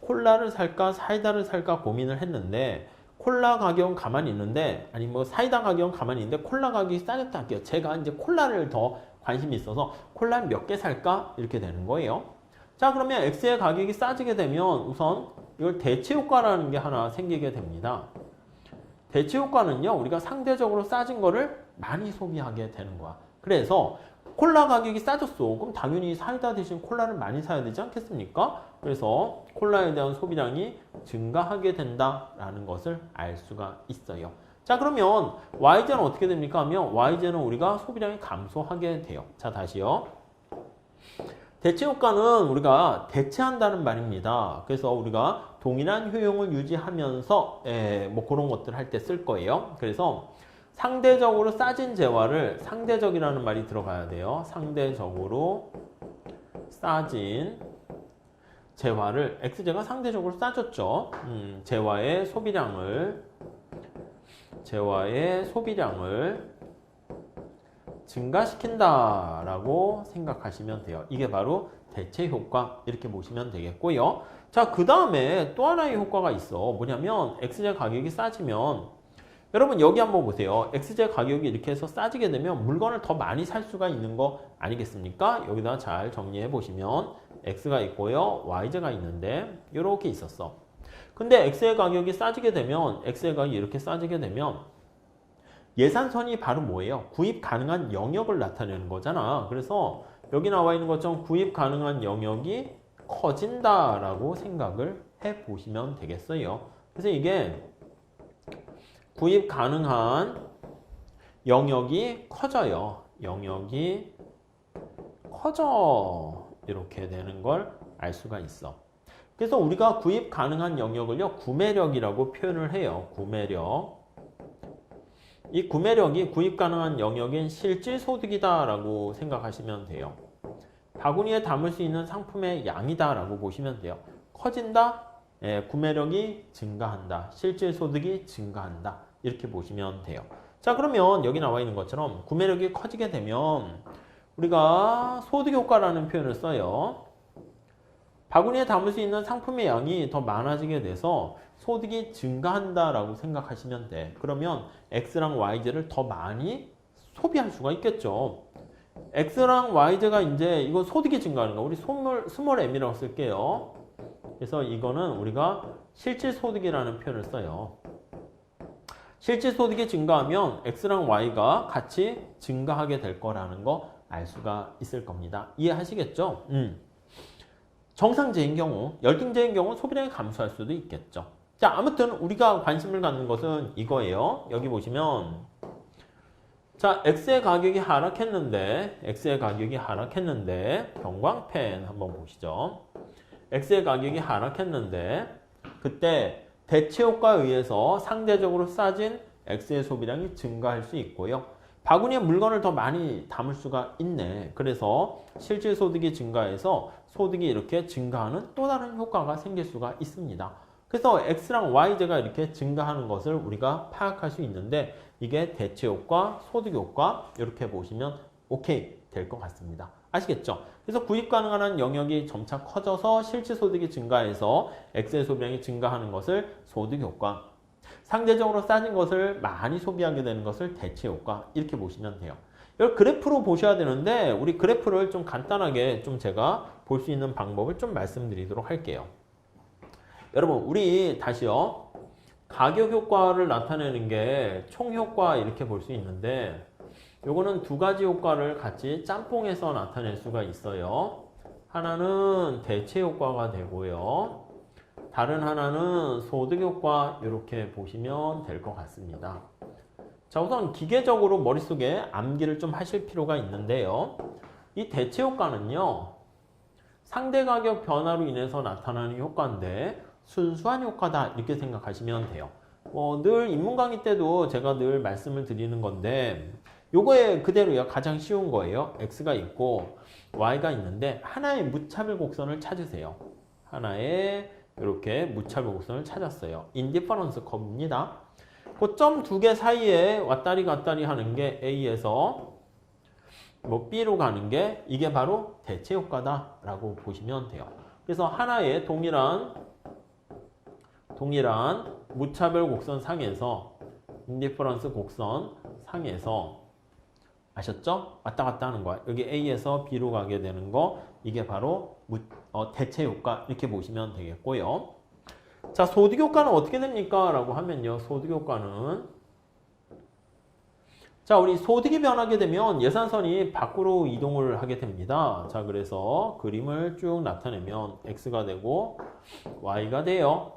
콜라를 살까 사이다를 살까 고민을 했는데 콜라 가격은 가만히 있는데, 아니 뭐 사이다 가격은 가만히 있는데 콜라 가격이 싸졌다 할게요. 제가 이제 콜라를 더 관심이 있어서 콜라 몇 개 살까? 이렇게 되는 거예요. 자, 그러면 X의 가격이 싸지게 되면 우선 이걸 대체 효과라는 게 하나 생기게 됩니다. 대체 효과는요, 우리가 상대적으로 싸진 거를 많이 소비하게 되는 거야. 그래서 콜라 가격이 싸졌어. 그럼 당연히 사이다 대신 콜라를 많이 사야 되지 않겠습니까? 그래서 콜라에 대한 소비량이 증가하게 된다라는 것을 알 수가 있어요. 자, 그러면 YJ는 어떻게 됩니까? 하면 YJ는 우리가 소비량이 감소하게 돼요. 자, 다시요. 대체 효과는 우리가 대체한다는 말입니다. 그래서 우리가 동일한 효용을 유지하면서 뭐 그런 것들 할 때 쓸 거예요. 그래서 상대적으로 싸진 재화를, 상대적이라는 말이 들어가야 돼요. 상대적으로 싸진 재화를, X재가 상대적으로 싸졌죠. 재화의 소비량을 증가시킨다라고 생각하시면 돼요. 이게 바로 대체 효과 이렇게 보시면 되겠고요. 자, 그 다음에 또 하나의 효과가 있어. 뭐냐면 X재 가격이 싸지면 여러분 여기 한번 보세요. XJ 가격이 이렇게 해서 싸지게 되면 물건을 더 많이 살 수가 있는 거 아니겠습니까? 여기다 잘 정리해 보시면 X가 있고요. YZ가 있는데 이렇게 있었어. 근데 X의 가격이 싸지게 되면 X의 가격이 이렇게 싸지게 되면 예산선이 바로 뭐예요? 구입 가능한 영역을 나타내는 거잖아. 그래서 여기 나와 있는 것처럼 구입 가능한 영역이 커진다라고 생각을 해 보시면 되겠어요. 그래서 이게 구입 가능한 영역이 커져요. 영역이 커져. 이렇게 되는 걸 알 수가 있어. 그래서 우리가 구입 가능한 영역을요, 구매력이라고 표현을 해요. 구매력. 이 구매력이 구입 가능한 영역인 실질소득이다라고 생각하시면 돼요. 바구니에 담을 수 있는 상품의 양이다라고 보시면 돼요. 커진다? 예, 구매력이 증가한다. 실질소득이 증가한다. 이렇게 보시면 돼요. 자, 그러면 여기 나와 있는 것처럼 구매력이 커지게 되면 우리가 소득효과라는 표현을 써요. 바구니에 담을 수 있는 상품의 양이 더 많아지게 돼서 소득이 증가한다라고 생각하시면 돼. 그러면 X랑 YZ를 더 많이 소비할 수가 있겠죠. X랑 YZ가 이제 이거 소득이 증가하는 거. 우리 스몰 m이라고 쓸게요. 그래서 이거는 우리가 실질소득이라는 표현을 써요. 실질소득이 증가하면 X랑 Y가 같이 증가하게 될 거라는 거 알 수가 있을 겁니다. 이해하시겠죠? 정상제인 경우, 열등제인 경우 소비량이 감소할 수도 있겠죠. 자, 아무튼 우리가 관심을 갖는 것은 이거예요. 여기 보시면 자, X의 가격이 하락했는데 형광펜 한번 보시죠. X의 가격이 하락했는데 그때 대체효과에 의해서 상대적으로 싸진 X의 소비량이 증가할 수 있고요. 바구니에 물건을 더 많이 담을 수가 있네. 그래서 실질소득이 증가해서 소득이 이렇게 증가하는 또 다른 효과가 생길 수가 있습니다. 그래서 X랑 YZ가 이렇게 증가하는 것을 우리가 파악할 수 있는데 이게 대체효과, 소득효과 이렇게 보시면 오케이 될 것 같습니다. 아시겠죠? 그래서 구입 가능한 영역이 점차 커져서 실질소득이 증가해서 X의 소비량이 증가하는 것을 소득효과, 상대적으로 싸진 것을 많이 소비하게 되는 것을 대체효과 이렇게 보시면 돼요. 이걸 그래프로 보셔야 되는데 우리 그래프를 좀 간단하게 좀 제가 볼 수 있는 방법을 좀 말씀드리도록 할게요. 여러분 우리 다시요. 가격 효과를 나타내는 게 총효과 이렇게 볼 수 있는데 요거는 두 가지 효과를 같이 짬뽕해서 나타낼 수가 있어요. 하나는 대체효과가 되고요. 다른 하나는 소득효과 이렇게 보시면 될 것 같습니다. 자, 우선 기계적으로 머릿속에 암기를 좀 하실 필요가 있는데요. 이 대체효과는요. 상대가격 변화로 인해서 나타나는 효과인데 순수한 효과다 이렇게 생각하시면 돼요. 늘 입문 강의 때도 제가 늘 말씀을 드리는 건데 요거에 그대로요. 가장 쉬운 거예요. X가 있고 Y가 있는데 하나의 무차별 곡선을 찾으세요. 하나의 이렇게 무차별 곡선을 찾았어요. 인디퍼런스 커브입니다. 그 점 두 개 사이에 왔다리 갔다리 하는 게 A에서 B로 가는 게 이게 바로 대체 효과다라고 보시면 돼요. 그래서 하나의 동일한 무차별 곡선 상에서 인디퍼런스 곡선 상에서 아셨죠? 왔다 갔다 하는 거야. 여기 A에서 B로 가게 되는 거 이게 바로 대체 효과 이렇게 보시면 되겠고요. 자, 소득 효과는 어떻게 됩니까? 라고 하면요. 소득 효과는 자, 우리 소득이 변하게 되면 예산선이 밖으로 이동을 하게 됩니다. 자, 그래서 그림을 쭉 나타내면 X가 되고 Y가 돼요.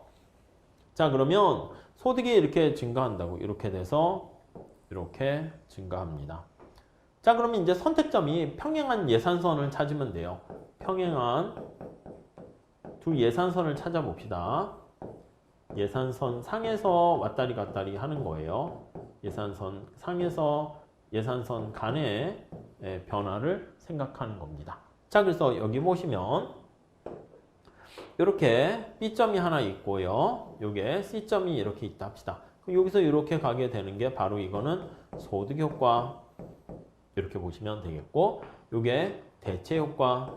자, 그러면 소득이 이렇게 증가한다고 이렇게 돼서 이렇게 증가합니다. 자, 그러면 이제 선택점이 평행한 예산선을 찾으면 돼요. 평행한 두 예산선을 찾아봅시다. 예산선 상에서 왔다리 갔다리 하는 거예요. 예산선 상에서 예산선 간의 변화를 생각하는 겁니다. 자, 그래서 여기 보시면 이렇게 B점이 하나 있고요. 요게 C점이 이렇게 있다 합시다. 여기서 이렇게 가게 되는 게 바로 이거는 소득효과 이렇게 보시면 되겠고 요게 대체효과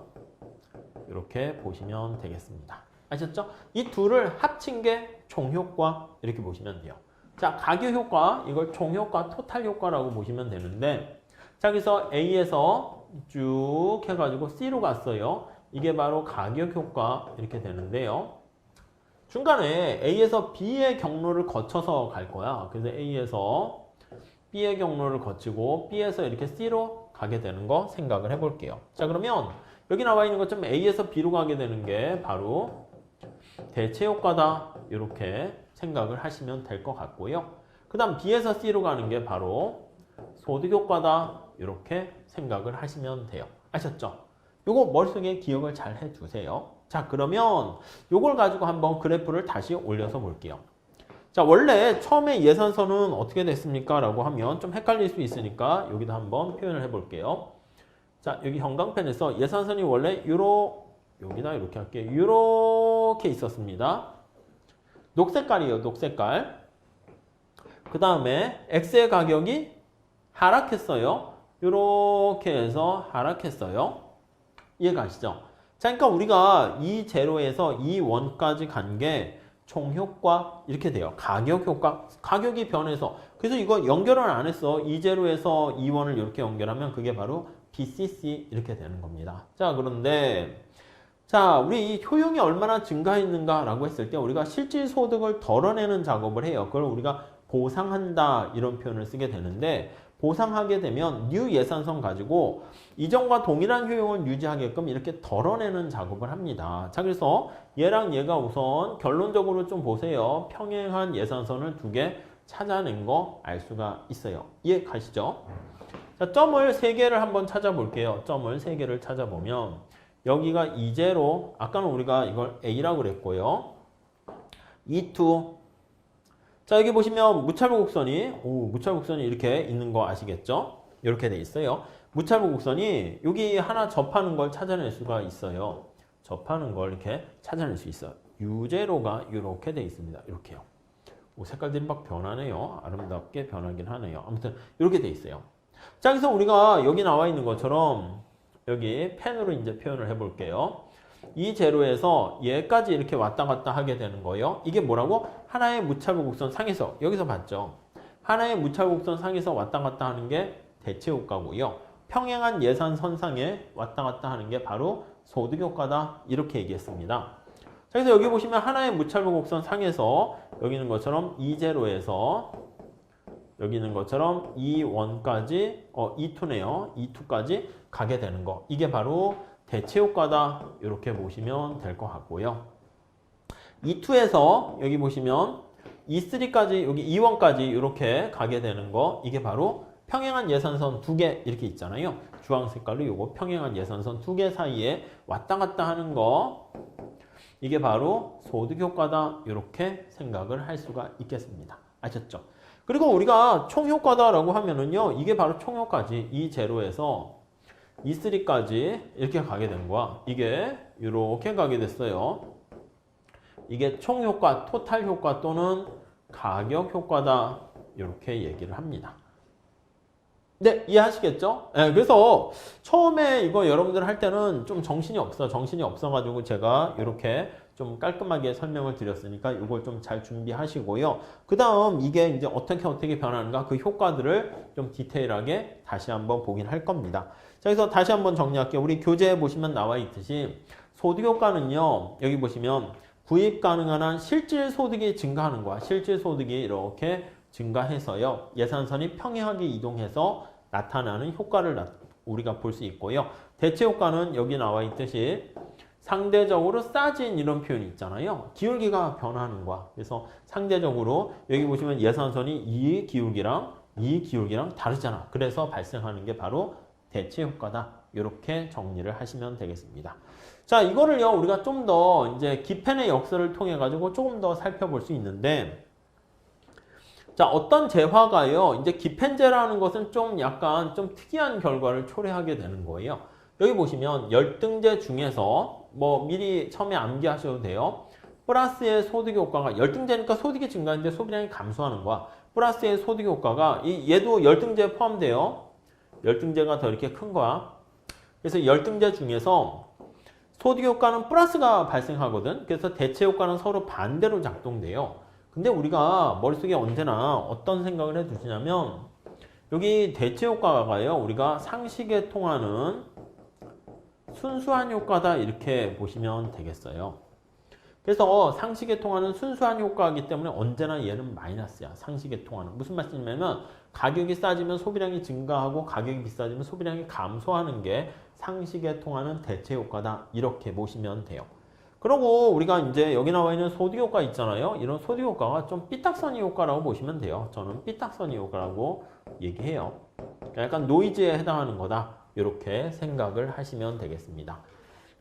이렇게 보시면 되겠습니다. 아셨죠? 이 둘을 합친 게 총효과 이렇게 보시면 돼요. 자, 가교 효과, 이걸 총효과, 토탈 효과라고 보시면 되는데, 자, 그래서 A에서 쭉 해가지고 C로 갔어요. 이게 바로 가격 효과 이렇게 되는데요. 중간에 A에서 B의 경로를 거쳐서 갈 거야. 그래서 A에서 B의 경로를 거치고 B에서 이렇게 C로 가게 되는 거 생각을 해볼게요. 자, 그러면 여기 나와 있는 것처럼 A에서 B로 가게 되는 게 바로 대체 효과다. 이렇게 생각을 하시면 될 것 같고요. 그 다음 B에서 C로 가는 게 바로 소득 효과다. 이렇게 생각을 하시면 돼요. 아셨죠? 요거 머릿속에 기억을 잘 해두세요. 자, 그러면 요걸 가지고 한번 그래프를 다시 올려서 볼게요. 자, 원래 처음에 예산선은 어떻게 됐습니까? 라고 하면 좀 헷갈릴 수 있으니까 여기다 한번 표현을 해볼게요. 자, 여기 형광펜에서 예산선이 원래 여기다 이렇게 할게요. 이렇게 있었습니다. 녹색깔이에요. 녹색깔. 그 다음에 X의 가격이 하락했어요. 이렇게 해서 하락했어요. 이해가시죠? 자, 그러니까 우리가 이 제로에서 이 원까지 간 게 총효과 이렇게 돼요. 가격 효과, 가격이 변해서. 그래서 이거 연결을 안 했어. 이 제로에서 이 원을 이렇게 연결하면 그게 바로 BCC 이렇게 되는 겁니다. 자, 그런데 자, 우리 이 효용이 얼마나 증가했는가라고 했을 때 우리가 실질소득을 덜어내는 작업을 해요. 그걸 우리가 보상한다 이런 표현을 쓰게 되는데 보상하게 되면 뉴 예산선 가지고 이전과 동일한 효용을 유지하게끔 이렇게 덜어내는 작업을 합니다. 자, 그래서 얘랑 얘가 우선 결론적으로 좀 보세요. 평행한 예산선을 두 개 찾아낸 거 알 수가 있어요. 이해 가시죠? 자, 점을 3개를 한번 찾아볼게요. 점을 3개를 찾아보면 여기가 이제로 아까는 우리가 이걸 A라고 그랬고요. E2 자, 여기 보시면 무차별 곡선이 이렇게 있는 거 아시겠죠? 이렇게 돼 있어요. 무차별 곡선이 여기 하나 접하는 걸 찾아낼 수가 있어요. 접하는 걸 이렇게 찾아낼 수 있어요. 유제로가 이렇게 돼 있습니다. 이렇게요. 색깔들이 막 변하네요. 아름답게 변하긴 하네요. 아무튼 이렇게 돼 있어요. 자, 그래서 우리가 여기 나와 있는 것처럼 여기 펜으로 이제 표현을 해볼게요. 이 제로에서 얘까지 이렇게 왔다 갔다 하게 되는 거예요. 이게 뭐라고? 하나의 무차별 곡선 상에서 여기서 봤죠. 하나의 무차별 곡선 상에서 왔다 갔다 하는 게 대체 효과고요. 평행한 예산선상에 왔다 갔다 하는 게 바로 소득 효과다. 이렇게 얘기했습니다. 자, 그래서 여기 보시면 하나의 무차별 곡선 상에서 여기 있는 것처럼 이 제로에서 여기 있는 것처럼 E1까지, E2네요. E2까지 가게 되는 거. 이게 바로 대체 효과다. 이렇게 보시면 될 것 같고요. E2에서 여기 보시면 E3까지, 여기 E1까지 이렇게 가게 되는 거. 이게 바로 평행한 예산선 2개 이렇게 있잖아요. 주황 색깔로 요거 평행한 예산선 2개 사이에 왔다 갔다 하는 거. 이게 바로 소득 효과다. 이렇게 생각을 할 수가 있겠습니다. 아셨죠? 그리고 우리가 총효과다라고 하면은요, 이게 바로 총효과지. 이 제로에서 E3까지 이렇게 가게 된 거야. 이게 이렇게 가게 됐어요. 이게 총효과, 토탈 효과 또는 가격 효과다. 이렇게 얘기를 합니다. 네, 이해하시겠죠? 네, 그래서 처음에 이거 여러분들 할 때는 좀 정신이 없어가지고 제가 이렇게 좀 깔끔하게 설명을 드렸으니까 이걸 좀 잘 준비하시고요. 그 다음 이게 이제 어떻게 변하는가 그 효과들을 좀 디테일하게 다시 한번 보긴 할 겁니다. 자, 그래서 다시 한번 정리할게요. 우리 교재에 보시면 나와 있듯이 소득 효과는요, 여기 보시면 구입 가능한 한 실질 소득이 증가하는 거야. 실질 소득이 이렇게 증가해서요. 예산선이 평행하게 이동해서 나타나는 효과를 우리가 볼 수 있고요. 대체 효과는 여기 나와 있듯이 상대적으로 싸진 이런 표현이 있잖아요. 기울기가 변하는 거야. 그래서 상대적으로 여기 보시면 예산선이 이 기울기랑 다르잖아. 그래서 발생하는 게 바로 대체 효과다. 이렇게 정리를 하시면 되겠습니다. 자, 이거를요, 우리가 좀 더 이제 기펜의 역사를 통해 가지고 조금 더 살펴볼 수 있는데, 자, 어떤 재화가요, 이제 기펜제라는 것은 좀 약간 좀 특이한 결과를 초래하게 되는 거예요. 여기 보시면 열등제 중에서 뭐 미리 처음에 암기하셔도 돼요. 플러스의 소득 효과가 열등제니까 소득이 증가하는데 소비량이 감소하는 거야. 플러스의 소득 효과가 얘도 열등제에 포함돼요. 열등제가 더 이렇게 큰 거야. 그래서 열등제 중에서 소득 효과는 플러스가 발생하거든. 그래서 대체 효과는 서로 반대로 작동돼요. 근데 우리가 머릿속에 언제나 어떤 생각을 해 두시냐면 여기 대체 효과가요. 우리가 상식에 통하는 순수한 효과다 이렇게 보시면 되겠어요. 그래서 상식에 통하는 순수한 효과이기 때문에 언제나 얘는 마이너스야. 상식에 통하는. 무슨 말씀이냐면 가격이 싸지면 소비량이 증가하고 가격이 비싸지면 소비량이 감소하는 게 상식에 통하는 대체 효과다. 이렇게 보시면 돼요. 그리고 우리가 이제 여기 나와 있는 소득 효과 있잖아요. 이런 소득 효과가 좀 삐딱선이 효과라고 보시면 돼요. 저는 삐딱선이 효과라고 얘기해요. 그러니까 약간 노이즈에 해당하는 거다. 이렇게 생각을 하시면 되겠습니다.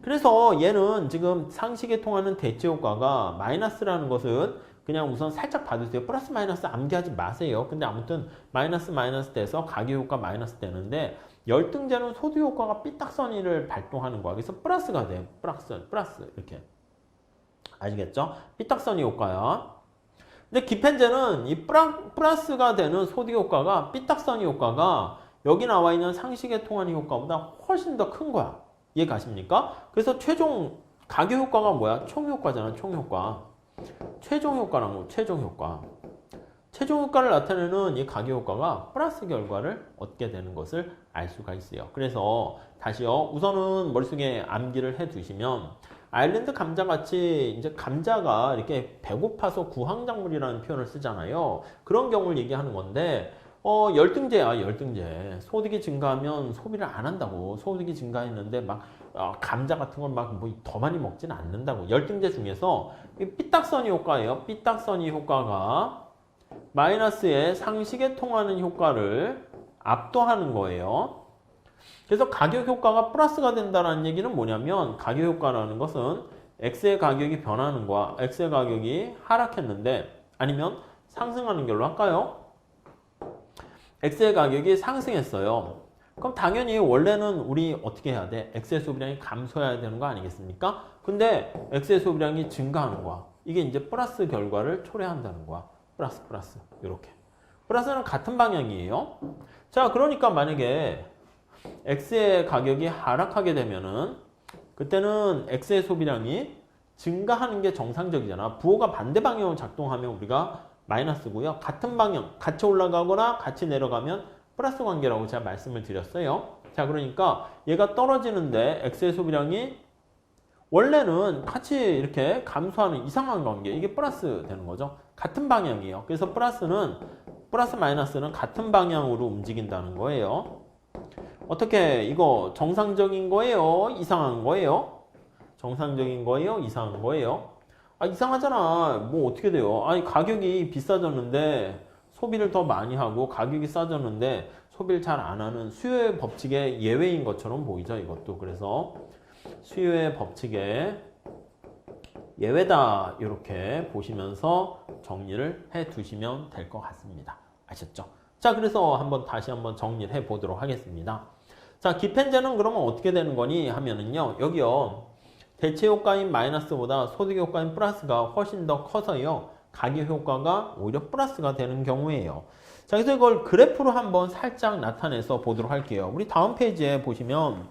그래서 얘는 지금 상식에 통하는 대체 효과가 마이너스라는 것은 그냥 우선 살짝 봐두세요. 플러스 마이너스 암기하지 마세요. 근데 아무튼 마이너스 돼서 가격 효과 마이너스 되는데 열등제는 소득 효과가 삐딱선이를 발동하는 거야. 그래서 플러스가 돼. 플러스 이렇게. 아시겠죠? 삐딱선이 효과야. 근데 기펜제는 이 플러스가 되는 소득 효과가 삐딱선이 효과가 여기 나와 있는 상식에 통하는 효과보다 훨씬 더 큰 거야. 이해 가십니까? 그래서 최종 가격 효과가 뭐야? 총 효과잖아. 총 효과. 최종 효과란 거. 최종 효과. 최종 효과를 나타내는 이 가격 효과가 플러스 결과를 얻게 되는 것을 알 수가 있어요. 그래서 다시요. 우선은 머릿속에 암기를 해 두시면 아일랜드 감자같이 이제 감자가 이렇게 배고파서 구황작물이라는 표현을 쓰잖아요. 그런 경우를 얘기하는 건데 열등제야, 열등제. 소득이 증가하면 소비를 안 한다고. 소득이 증가했는데 막 감자 같은 걸 막 뭐 더 많이 먹지는 않는다고. 열등제 중에서 이 삐딱선이 효과예요. 삐딱선이 효과가 마이너스의 상식에 통하는 효과를 압도하는 거예요. 그래서 가격 효과가 플러스가 된다는 얘기는 뭐냐면 가격 효과라는 것은 X의 가격이 변하는 거야. X의 가격이 하락했는데 아니면 상승하는 걸로 할까요? X의 가격이 상승했어요. 그럼 당연히 원래는 우리 어떻게 해야 돼? X의 소비량이 감소해야 되는 거 아니겠습니까? 근데 X의 소비량이 증가하는 거야. 이게 이제 플러스 결과를 초래한다는 거야. 플러스 이렇게. 플러스는 같은 방향이에요. 자, 그러니까 만약에 X의 가격이 하락하게 되면은 그때는 X의 소비량이 증가하는 게 정상적이잖아. 부호가 반대 방향으로 작동하면 우리가 마이너스고요. 같은 방향, 같이 올라가거나 같이 내려가면 플러스 관계라고 제가 말씀을 드렸어요. 자, 그러니까 얘가 떨어지는데 X의 소비량이 원래는 같이 이렇게 감소하는 이상한 관계, 이게 플러스 되는 거죠. 같은 방향이에요. 그래서 플러스 마이너스는 같은 방향으로 움직인다는 거예요. 어떻게 이거 정상적인 거예요? 이상한 거예요? 정상적인 거예요? 이상한 거예요? 이상하잖아. 뭐 어떻게 돼요? 아니 가격이 비싸졌는데 소비를 더 많이 하고 가격이 싸졌는데 소비를 잘 안 하는 수요의 법칙의 예외인 것처럼 보이죠. 이것도. 그래서 수요의 법칙의 예외다. 이렇게 보시면서 정리를 해 두시면 될 것 같습니다. 아셨죠? 자, 그래서 다시 한번 정리를 해 보도록 하겠습니다. 자, 기펜제는 그러면 어떻게 되는 거니 하면은요. 여기요. 대체 효과인 마이너스보다 소득 효과인 플러스가 훨씬 더 커서요. 가격 효과가 오히려 플러스가 되는 경우예요. 자, 그래서 이걸 그래프로 한번 살짝 나타내서 보도록 할게요. 우리 다음 페이지에 보시면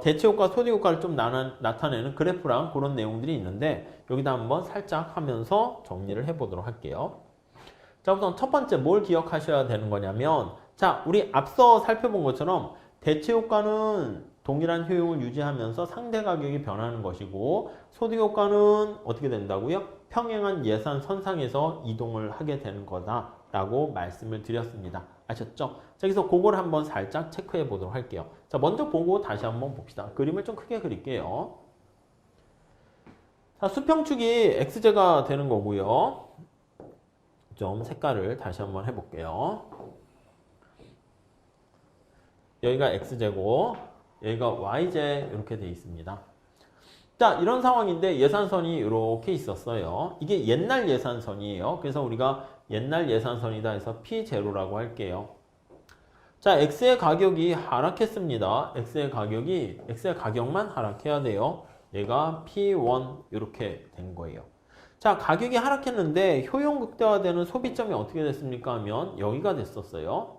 대체 효과, 소득 효과를 좀 나타내는 그래프랑 그런 내용들이 있는데 여기다 한번 살짝 하면서 정리를 해보도록 할게요. 자, 우선 첫 번째 뭘 기억하셔야 되는 거냐면 자, 우리 앞서 살펴본 것처럼 대체 효과는 동일한 효용을 유지하면서 상대 가격이 변하는 것이고 소득 효과는 어떻게 된다고요? 평행한 예산 선상에서 이동을 하게 되는 거다라고 말씀을 드렸습니다. 아셨죠? 자, 그래서 그걸 한번 살짝 체크해 보도록 할게요. 자, 먼저 보고 다시 한번 봅시다. 그림을 좀 크게 그릴게요. 자, 수평축이 x제가 되는 거고요. 좀 색깔을 다시 한번 해볼게요. 여기가 x제고 여기가 y제 이렇게 돼 있습니다. 자, 이런 상황인데 예산선이 이렇게 있었어요. 이게 옛날 예산선이에요. 그래서 우리가 옛날 예산선이다 해서 P0라고 할게요. 자, X의 가격이 하락했습니다. X의 가격만 하락해야 돼요. 얘가 P1 이렇게 된 거예요. 자, 가격이 하락했는데 효용 극대화되는 소비점이 어떻게 됐습니까? 하면 여기가 됐었어요.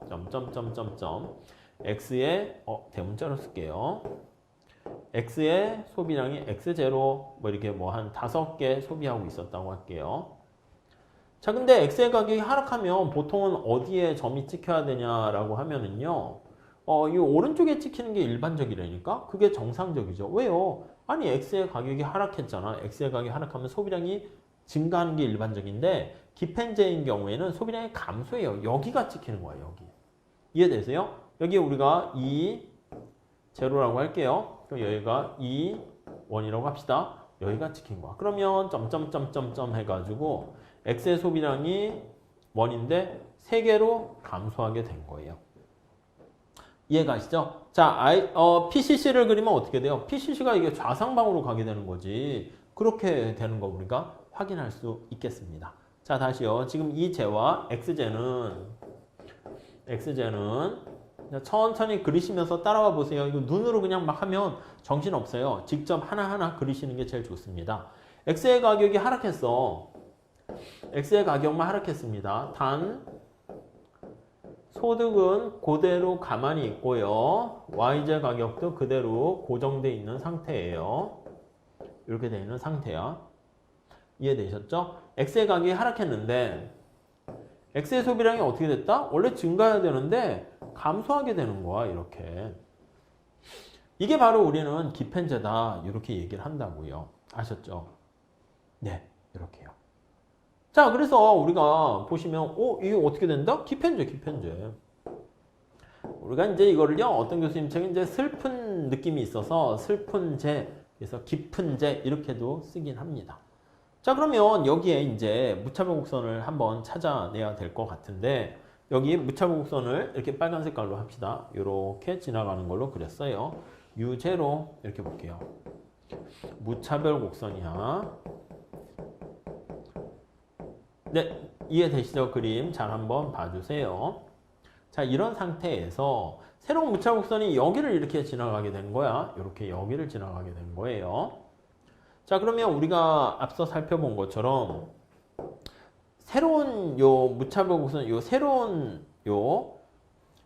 X의 대문자로 쓸게요. X의 소비량이 X0 뭐 이렇게 뭐 한 5개 소비하고 있었다고 할게요. 자, 근데 X의 가격이 하락하면 보통은 어디에 점이 찍혀야 되냐라고 하면은요. 이 오른쪽에 찍히는 게 일반적이라니까? 그게 정상적이죠. 왜요? 아니, X의 가격이 하락했잖아. X의 가격이 하락하면 소비량이 증가하는 게 일반적인데, 기펜제인 경우에는 소비량이 감소해요. 여기가 찍히는 거야, 여기. 이해되세요? 여기 우리가 2, 제로라고 할게요. 그럼 여기가 2, 1이라고 합시다. 여기가 찍힌 거야. 그러면 점점점점점 해가지고 X의 소비량이 1인데 3개로 감소하게 된 거예요. 이해가시죠? 자, PCC를 그리면 어떻게 돼요? PCC가 이게 좌상방으로 가게 되는 거지. 그렇게 되는 거 우리가 확인할 수 있겠습니다. 자, 다시요. 지금 이 제와 X제는 천천히 그리시면서 따라와 보세요. 이거 눈으로 그냥 막 하면 정신없어요. 직접 하나하나 그리시는 게 제일 좋습니다. X의 가격이 하락했어. X의 가격만 하락했습니다. 단 소득은 그대로 가만히 있고요. YZ 가격도 그대로 고정되어 있는 상태예요. 이렇게 되어 있는 상태야. 이해되셨죠? X의 가격이 하락했는데 X의 소비량이 어떻게 됐다? 원래 증가해야 되는데 감소하게 되는 거야. 이렇게. 이게 바로 우리는 기펜제다. 이렇게 얘기를 한다고요. 아셨죠? 네. 이렇게요. 자, 그래서 우리가 보시면 이거 어떻게 된다? 기펜제. 우리가 이제 이거를요. 어떤 교수님 책에 이제 슬픈 느낌이 있어서 슬픈 제, 그래서 깊은 제 이렇게도 쓰긴 합니다. 자, 그러면 여기에 이제 무차별 곡선을 한번 찾아내야 될 것 같은데, 여기 무차별 곡선을 이렇게 빨간 색깔로 합시다. 이렇게 지나가는 걸로 그렸어요. U0 이렇게 볼게요. 무차별 곡선이야. 네, 이해되시죠? 그림 잘 한번 봐주세요. 자, 이런 상태에서 새로운 무차별 곡선이 여기를 이렇게 지나가게 된 거야. 이렇게 여기를 지나가게 된 거예요. 자, 그러면 우리가 앞서 살펴본 것처럼 새로운 요 무차별 곡선, 요 새로운 요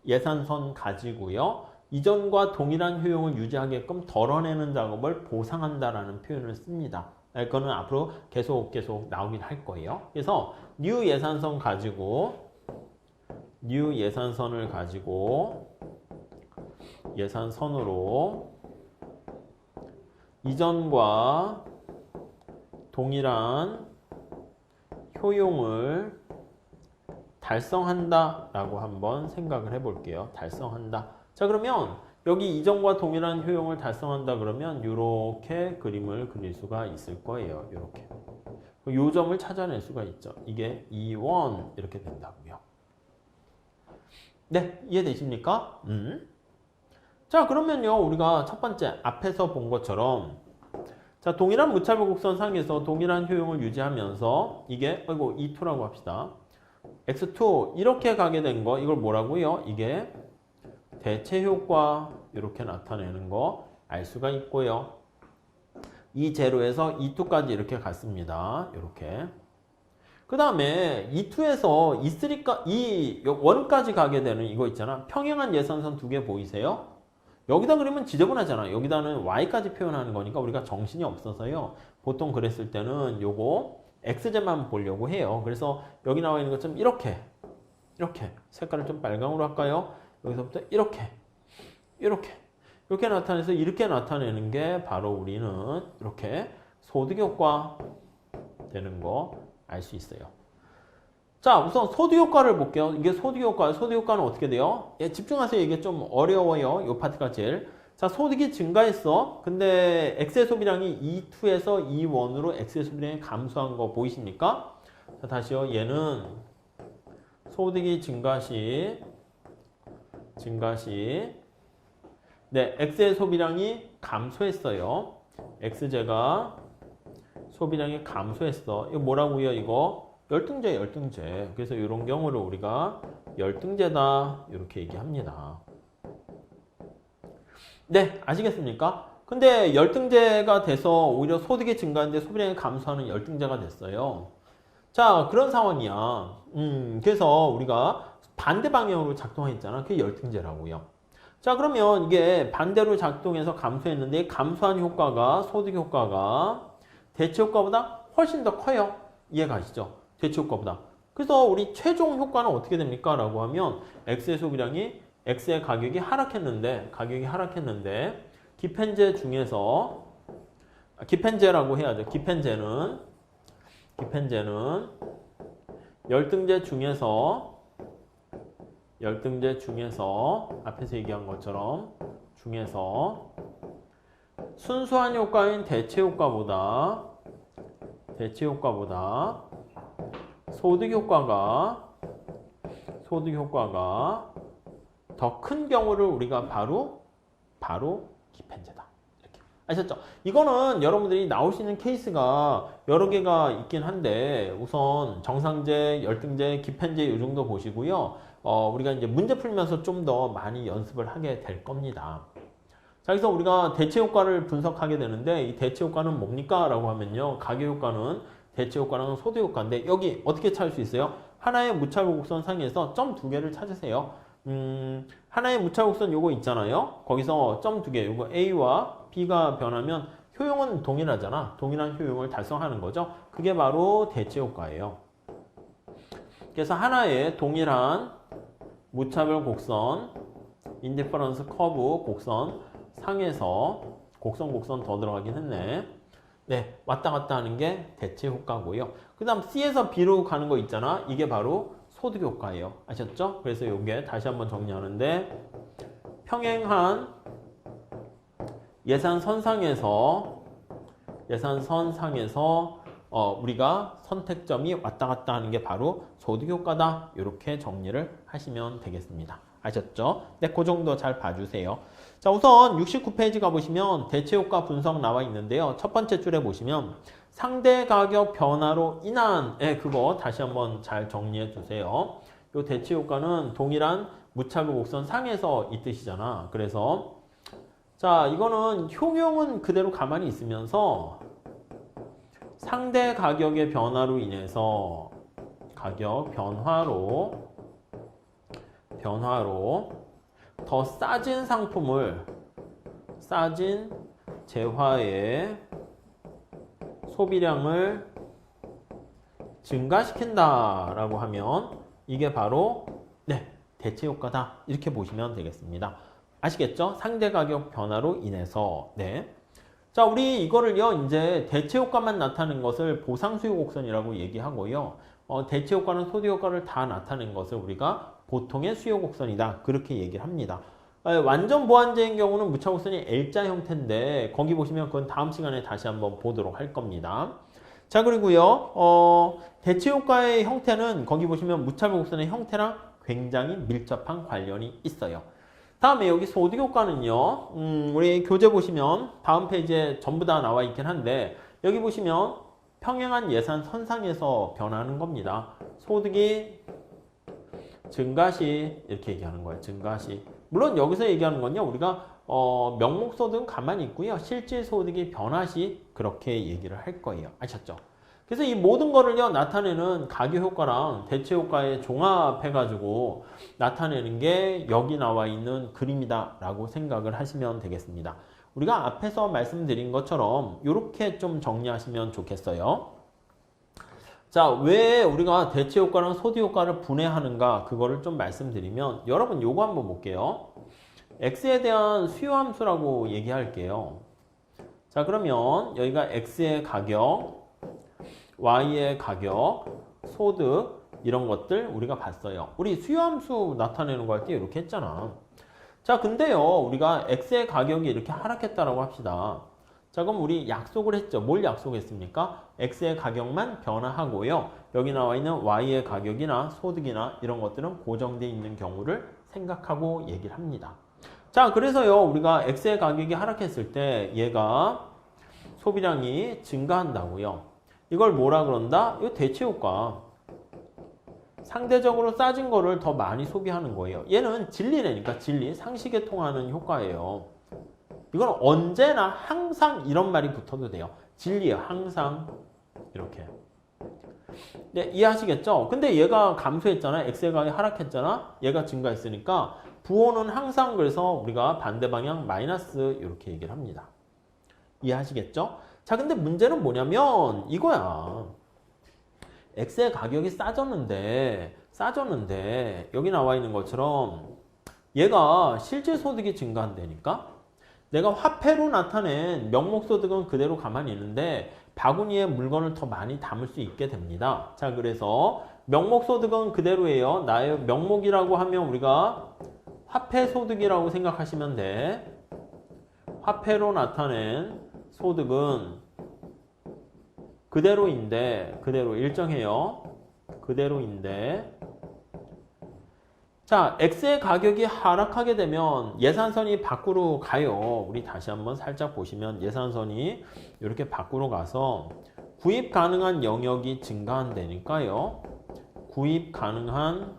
예산선 가지고요. 이전과 동일한 효용을 유지하게끔 덜어내는 작업을 보상한다라는 표현을 씁니다. 그거는 앞으로 계속 나오긴 할 거예요. 그래서 new 예산선 가지고 new 예산선을 가지고 예산선으로 이전과 동일한 효용을 달성한다라고 한번 생각을 해볼게요. 달성한다. 자, 그러면 여기 이전과 동일한 효용을 달성한다 그러면 이렇게 그림을 그릴 수가 있을 거예요. 이렇게. 요 점을 찾아낼 수가 있죠. 이게 2, 1 이렇게 된다고요. 네, 이해되십니까? 자, 그러면요. 우리가 첫 번째 앞에서 본 것처럼 자, 동일한 무차별 곡선 상에서 동일한 효용을 유지하면서 이게 E2라고 합시다. X2 이렇게 가게 된 거 이걸 뭐라고요? 이게 대체 효과 이렇게 나타내는 거 알 수가 있고요. E0에서 E2까지 이렇게 갔습니다. 이렇게. 그 다음에 E2에서 E1까지 가게 되는 이거 있잖아. 평행한 예산선 두 개 보이세요? 여기다 그리면 지저분하잖아. 여기다는 Y까지 표현하는 거니까 우리가 정신이 없어서요. 보통 그랬을 때는 요거 X제만 보려고 해요. 그래서 여기 나와 있는 것처럼 이렇게 색깔을 좀 빨강으로 할까요? 여기서부터 이렇게 나타내서 이렇게 나타내는 게 바로 우리는 이렇게 소득효과 되는 거 알 수 있어요. 자, 우선 소득효과를 볼게요. 이게 소득효과는 어떻게 돼요? 예, 집중하세요. 이게 좀 어려워요. 이 파트가 제일. 자, 소득이 증가했어. 근데 X의 소비량이 E2에서 E1으로 X의 소비량이 감소한 거 보이십니까? 자, 다시요. 얘는 소득이 증가 시 네, X의 소비량이 감소했어요. X제가 소비량이 감소했어. 이거 뭐라고요? 이거 열등제. 그래서 이런 경우를 우리가 열등제다 이렇게 얘기합니다. 네, 아시겠습니까? 근데 열등제가 돼서 오히려 소득이 증가하는데 소비량이 감소하는 열등제가 됐어요. 자, 그런 상황이야. 그래서 우리가 반대 방향으로 작동했잖아. 그게 열등제라고요. 자, 그러면 이게 반대로 작동해서 감소했는데 감소한 효과가 소득 효과가 대체 효과보다 훨씬 더 커요. 이해가시죠? 대체 효과보다. 그래서 우리 최종 효과는 어떻게 됩니까? 라고 하면 X의 소비량이 X의 가격이 하락했는데 기펜제 중에서 기펜제라고 해야죠. 기펜제는 열등제 중에서 앞에서 얘기한 것처럼 중에서 순수한 효과인 대체 효과보다 소득 효과가 더 큰 경우를 우리가 바로 기펜제다. 이렇게 아셨죠? 이거는 여러분들이 나올 수 있는 케이스가 여러 개가 있긴 한데 우선 정상제, 열등제, 기펜제 이 정도 보시고요. 우리가 이제 문제 풀면서 좀 더 많이 연습을 하게 될 겁니다. 자, 그래서 우리가 대체 효과를 분석하게 되는데 이 대체 효과는 뭡니까? 라고 하면요. 가격 효과는 대체 효과는 소득 효과인데 여기 어떻게 찾을 수 있어요? 하나의 무차별 곡선 상에서 점 두 개를 찾으세요. 하나의 무차별 곡선 요거 있잖아요. 거기서 점 두 개, 요거 A와 B가 변하면 효용은 동일하잖아. 동일한 효용을 달성하는 거죠. 그게 바로 대체 효과예요. 그래서 하나의 동일한 무차별 곡선, 인디퍼런스 커브 곡선 상에서 곡선 더 들어가긴 했네. 네, 왔다 갔다 하는 게 대체 효과고요. 그 다음 C에서 B로 가는 거 있잖아. 이게 바로 소득 효과예요. 아셨죠? 그래서 이게 다시 한번 정리하는데 평행한 예산선상에서 우리가 선택점이 왔다 갔다 하는 게 바로 소득 효과다. 이렇게 정리를 하시면 되겠습니다. 아셨죠? 네, 그 정도 잘 봐주세요. 자, 우선 69페이지 가보시면 대체 효과 분석 나와 있는데요. 첫 번째 줄에 보시면 상대 가격 변화로 인한 그거 다시 한번 잘 정리해 주세요. 이 대체 효과는 동일한 무차별 곡선 상에서 이 뜻이잖아. 그래서 자, 이거는 효용은 그대로 가만히 있으면서 상대 가격의 변화로 인해서 가격 변화로 더 싸진 상품을 싸진 재화의 소비량을 증가시킨다라고 하면 이게 바로 대체 효과다. 이렇게 보시면 되겠습니다. 아시겠죠? 상대 가격 변화로 인해서. 네. 자, 우리 이거를요, 이제 대체 효과만 나타낸 것을 보상 수요 곡선이라고 얘기하고요. 대체 효과는 소득 효과를 다 나타낸 것을 우리가 보통의 수요 곡선이다. 그렇게 얘기를 합니다. 완전 보완제인 경우는 무차 곡선이 L자 형태인데 거기 보시면 그건 다음 시간에 다시 한번 보도록 할 겁니다. 자, 그리고요, 대체 효과의 형태는 거기 보시면 무차별 곡선의 형태랑 굉장히 밀접한 관련이 있어요. 다음에 여기 소득 효과는요, 우리 교재 보시면 다음 페이지에 전부 다 나와 있긴 한데 여기 보시면 평행한 예산 선상에서 변하는 겁니다. 소득이 증가시 이렇게 얘기하는 거예요. 증가시. 물론 여기서 얘기하는 건요, 우리가 명목소득은 가만히 있고요. 실질소득이 변화시 그렇게 얘기를 할 거예요. 아셨죠? 그래서 이 모든 거를요, 나타내는 가격 효과랑 대체 효과에 종합해가지고 나타내는 게 여기 나와 있는 그림이다 라고 생각을 하시면 되겠습니다. 우리가 앞에서 말씀드린 것처럼 이렇게 좀 정리하시면 좋겠어요. 자, 왜 우리가 대체 효과랑 소득 효과를 분해하는가 그거를 좀 말씀드리면 여러분 요거 한번 볼게요. X에 대한 수요 함수라고 얘기할게요. 자, 그러면 여기가 X의 가격, Y의 가격, 소득 이런 것들 우리가 봤어요. 우리 수요 함수 나타내는 거 할 때 이렇게 했잖아. 자, 근데요, 우리가 X의 가격이 이렇게 하락했다라고 합시다. 자, 그럼 우리 약속을 했죠. 뭘 약속했습니까? X의 가격만 변화하고요. 여기 나와 있는 Y의 가격이나 소득이나 이런 것들은 고정되어 있는 경우를 생각하고 얘기를 합니다. 자, 그래서요, 우리가 X의 가격이 하락했을 때 얘가 소비량이 증가한다고요. 이걸 뭐라 그런다? 이거 대체 효과. 상대적으로 싸진 거를 더 많이 소비하는 거예요. 얘는 진리라니까, 진리. 상식에 통하는 효과예요. 이건 언제나 항상 이런 말이 붙어도 돼요. 진리예요. 항상 이렇게. 네, 이해하시겠죠? 근데 얘가 감소했잖아. X의 가격이 하락했잖아. 얘가 증가했으니까 부호는 항상 그래서 우리가 반대 방향 마이너스 이렇게 얘기를 합니다. 이해하시겠죠? 자, 근데 문제는 뭐냐면 이거야. X의 가격이 싸졌는데 여기 나와 있는 것처럼 얘가 실제 소득이 증가한다니까 내가 화폐로 나타낸 명목소득은 그대로 가만히 있는데 바구니에 물건을 더 많이 담을 수 있게 됩니다. 자, 그래서 명목소득은 그대로예요. 나의 명목이라고 하면 우리가 화폐소득이라고 생각하시면 돼. 화폐로 나타낸 소득은 그대로 일정해요. 그대로인데 자, X의 가격이 하락하게 되면 예산선이 밖으로 가요. 우리 다시 한번 살짝 보시면 예산선이 이렇게 밖으로 가서 구입 가능한 영역이 증가한다니까요. 구입 가능한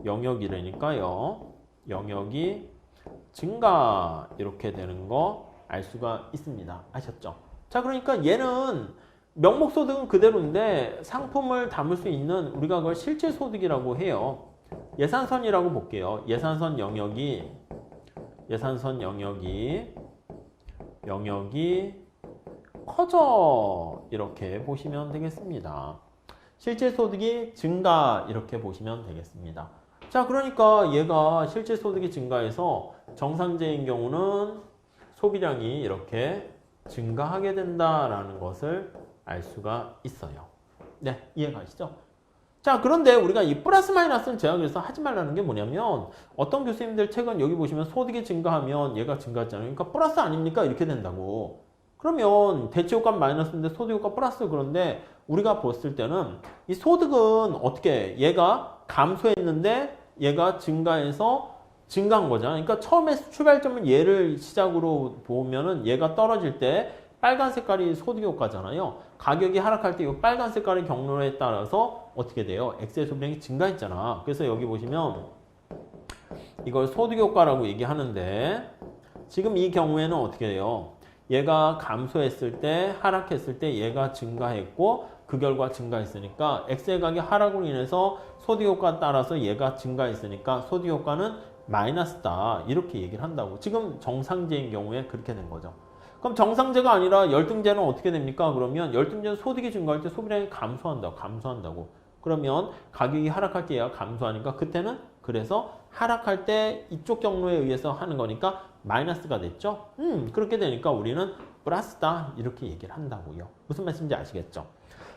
영역이라니까요. 영역이 증가 이렇게 되는 거 알 수가 있습니다. 아셨죠? 자, 그러니까 얘는 명목소득은 그대로인데 상품을 담을 수 있는 우리가 그걸 실질소득이라고 해요. 예산선이라고 볼게요. 예산선 영역이 커져 이렇게 보시면 되겠습니다. 실질소득이 증가 이렇게 보시면 되겠습니다. 자, 그러니까 얘가 실질소득이 증가해서 정상제인 경우는 소비량이 이렇게 증가하게 된다라는 것을 알 수가 있어요. 네, 이해가시죠? 자, 그런데 우리가 이 플러스 마이너스는 제가 그래서 하지 말라는 게 뭐냐면 어떤 교수님들 책은 여기 보시면 소득이 증가하면 얘가 증가했잖아요. 그러니까 플러스 아닙니까? 이렇게 된다고. 그러면 대체효과 마이너스인데 소득효과 플러스. 그런데 우리가 봤을 때는 이 소득은 어떻게 얘가 감소했는데 얘가 증가해서 증가한 거잖아. 그러니까 처음에 출발점은 얘를 시작으로 보면은 얘가 떨어질 때 빨간 색깔이 소득 효과잖아요. 가격이 하락할 때 이 빨간 색깔의 경로에 따라서 어떻게 돼요? X의 소비량이 증가했잖아. 그래서 여기 보시면 이걸 소득 효과라고 얘기하는데 지금 이 경우에는 어떻게 돼요? 얘가 감소했을 때, 하락했을 때 얘가 증가했고 그 결과 증가했으니까 X의 가격 하락으로 인해서 소득 효과에 따라서 얘가 증가했으니까 소득 효과는 마이너스다. 이렇게 얘기를 한다고. 지금 정상제인 경우에 그렇게 된 거죠. 그럼 정상제가 아니라 열등제는 어떻게 됩니까? 그러면 열등제는 소득이 증가할 때 소비량이 감소한다고. 그러면 가격이 하락할 때 얘가 감소하니까 그때는 그래서 하락할 때 이쪽 경로에 의해서 하는 거니까 마이너스가 됐죠? 그렇게 되니까 우리는 플러스다. 이렇게 얘기를 한다고요. 무슨 말씀인지 아시겠죠?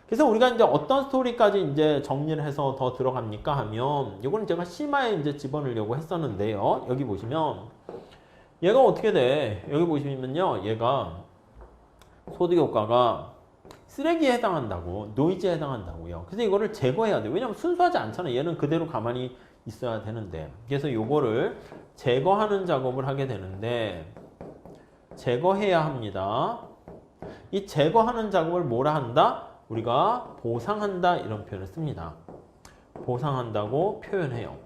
그래서 우리가 이제 어떤 스토리까지 이제 정리를 해서 더 들어갑니까 하면 이거는 제가 심화에 이제 집어넣으려고 했었는데요. 여기 보시면 얘가 어떻게 돼? 여기 보시면요. 얘가 소득 효과가 쓰레기에 해당한다고, 노이즈에 해당한다고요. 그래서 이거를 제거해야 돼요. 왜냐면 순수하지 않잖아요. 얘는 그대로 가만히 있어야 되는데. 그래서 이거를 제거하는 작업을 하게 되는데 제거해야 합니다. 이 제거하는 작업을 뭐라 한다? 우리가 보상한다 이런 표현을 씁니다. 보상한다고 표현해요.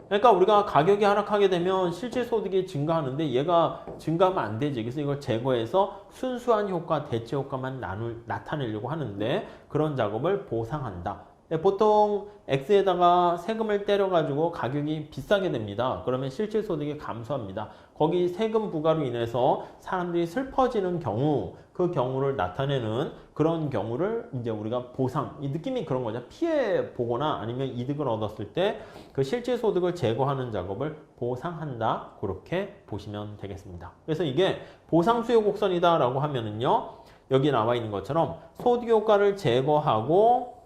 그러니까 우리가 가격이 하락하게 되면 실질 소득이 증가하는데 얘가 증가하면 안 되지. 그래서 이걸 제거해서 순수한 효과, 대체 효과만 나타내려고 하는데 그런 작업을 보상한다. 보통 X에다가 세금을 때려가지고 가격이 비싸게 됩니다. 그러면 실질 소득이 감소합니다. 거기 세금 부과로 인해서 사람들이 슬퍼지는 경우, 그 경우를 나타내는 그런 경우를 이제 우리가 보상, 이 느낌이 그런 거죠. 피해 보거나 아니면 이득을 얻었을 때 그 실질 소득을 제거하는 작업을 보상한다. 그렇게 보시면 되겠습니다. 그래서 이게 보상 수요 곡선이다라고 하면은요, 여기 나와 있는 것처럼 소득 효과를 제거하고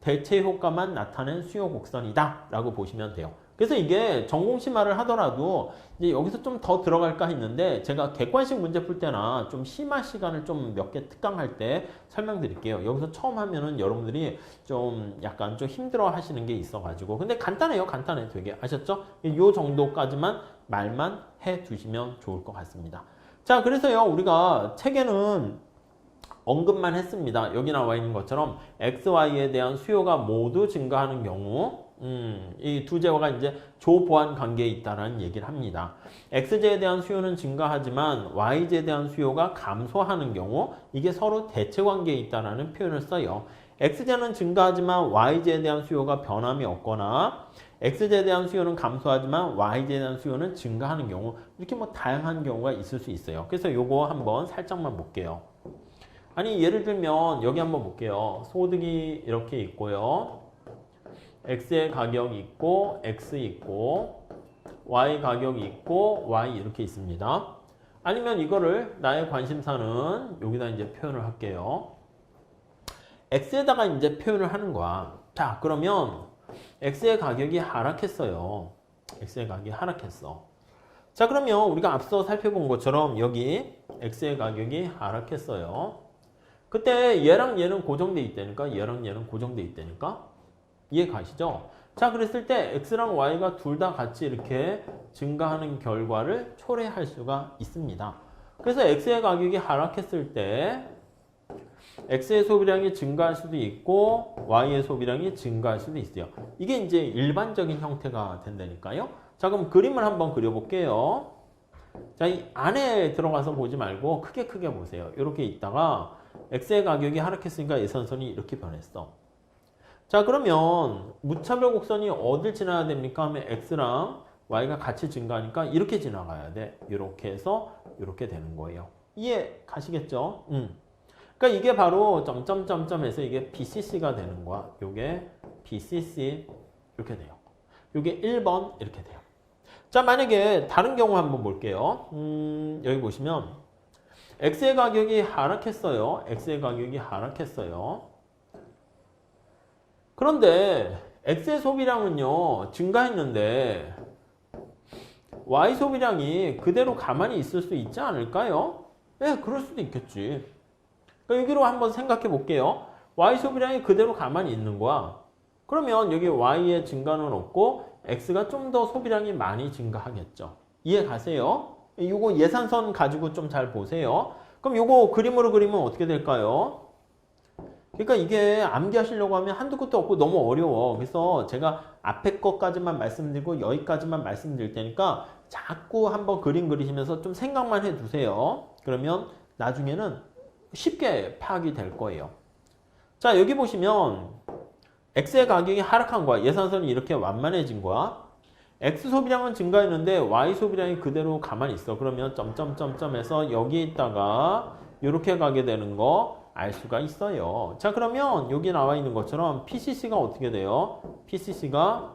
대체 효과만 나타낸 수요 곡선이다 라고 보시면 돼요. 그래서 이게 전공심화를 하더라도 이제 여기서 좀 더 들어갈까 했는데 제가 객관식 문제 풀 때나 좀 심화 시간을 좀 몇 개 특강할 때 설명드릴게요. 여기서 처음 하면은 여러분들이 좀 약간 좀 힘들어 하시는 게 있어가지고 근데 간단해요. 간단해 되게. 아셨죠? 요 정도까지만 말만 해 두시면 좋을 것 같습니다. 자, 그래서요 우리가 책에는 언급만 했습니다. 여기 나와 있는 것처럼 XY에 대한 수요가 모두 증가하는 경우 이 두 제어가 이제 조보완 관계에 있다는 얘기를 합니다. X제에 대한 수요는 증가하지만 Y제에 대한 수요가 감소하는 경우 이게 서로 대체 관계에 있다는 표현을 써요. X제는 증가하지만 Y제에 대한 수요가 변함이 없거나 X제에 대한 수요는 감소하지만 Y제에 대한 수요는 증가하는 경우 이렇게 뭐 다양한 경우가 있을 수 있어요. 그래서 요거 한번 살짝만 볼게요. 아니 예를 들면 여기 한번 볼게요. 소득이 이렇게 있고요. X의 가격이 있고 X 있고 Y 가격이 있고 Y 이렇게 있습니다. 아니면 이거를 나의 관심사는 여기다 이제 표현을 할게요. X에다가 이제 표현을 하는 거야. 자, 그러면 X의 가격이 하락했어요. X의 가격이 하락했어. 자, 그러면 우리가 앞서 살펴본 것처럼 여기 X의 가격이 하락했어요. 그때 얘랑 얘는 고정돼 있다니까, 얘랑 얘는 고정돼 있다니까. 이해 가시죠? 자, 그랬을 때 X랑 Y가 둘 다 같이 이렇게 증가하는 결과를 초래할 수가 있습니다. 그래서 X의 가격이 하락했을 때 X의 소비량이 증가할 수도 있고 Y의 소비량이 증가할 수도 있어요. 이게 이제 일반적인 형태가 된다니까요. 자, 그럼 그림을 한번 그려볼게요. 자, 이 안에 들어가서 보지 말고 크게 보세요. 이렇게 있다가 X의 가격이 하락했으니까 예산선이 이렇게 변했어. 자, 그러면 무차별 곡선이 어딜 지나야 됩니까? 하면 X랑 Y가 같이 증가하니까 이렇게 지나가야 돼. 이렇게 해서 이렇게 되는 거예요. 이해 가시겠죠? 그러니까 이게 바로 점점점점해서 이게 BCC가 되는 거야. 요게 BCC 이렇게 돼요. 요게 1번 이렇게 돼요. 자, 만약에 다른 경우 한번 볼게요. 여기 보시면 X의 가격이 하락했어요. X의 가격이 하락했어요. 그런데 X의 소비량은요 증가했는데 Y 소비량이 그대로 가만히 있을 수 있지 않을까요? 네, 그럴 수도 있겠지. 그러니까 여기로 한번 생각해 볼게요. Y 소비량이 그대로 가만히 있는 거야. 그러면 여기 Y의 증가는 없고 X가 좀 더 소비량이 많이 증가하겠죠. 이해 가세요? 이거 예산선 가지고 좀 잘 보세요. 그럼 이거 그림으로 그리면 어떻게 될까요? 그러니까 이게 암기하시려고 하면 한두 끝도 없고 너무 어려워. 그래서 제가 앞에 것까지만 말씀드리고 여기까지만 말씀드릴 테니까 자꾸 한번 그림 그리시면서 좀 생각만 해두세요. 그러면 나중에는 쉽게 파악이 될 거예요. 자, 여기 보시면 X의 가격이 하락한 거야. 예산선이 이렇게 완만해진 거야. X 소비량은 증가했는데 Y 소비량이 그대로 가만히 있어. 그러면 점점점점해서 여기에 있다가 이렇게 가게 되는 거 알 수가 있어요. 자, 그러면 여기 나와 있는 것처럼 PCC가 어떻게 돼요? PCC가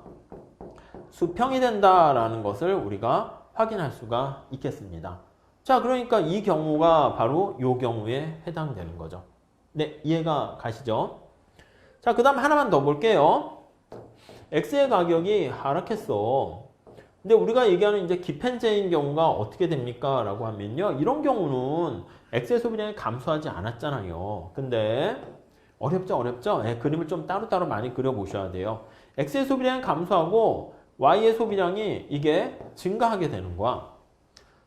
수평이 된다라는 것을 우리가 확인할 수가 있겠습니다. 자, 그러니까 이 경우가 바로 이 경우에 해당되는 거죠. 네, 이해가 가시죠? 자, 그 다음 하나만 더 볼게요. X의 가격이 하락했어. 근데 우리가 얘기하는 이제 기펜제인 경우가 어떻게 됩니까? 라고 하면요. 이런 경우는 X의 소비량이 감소하지 않았잖아요. 근데 어렵죠? 네, 그림을 좀 따로따로 많이 그려보셔야 돼요. X의 소비량이 감소하고 Y의 소비량이 이게 증가하게 되는 거야.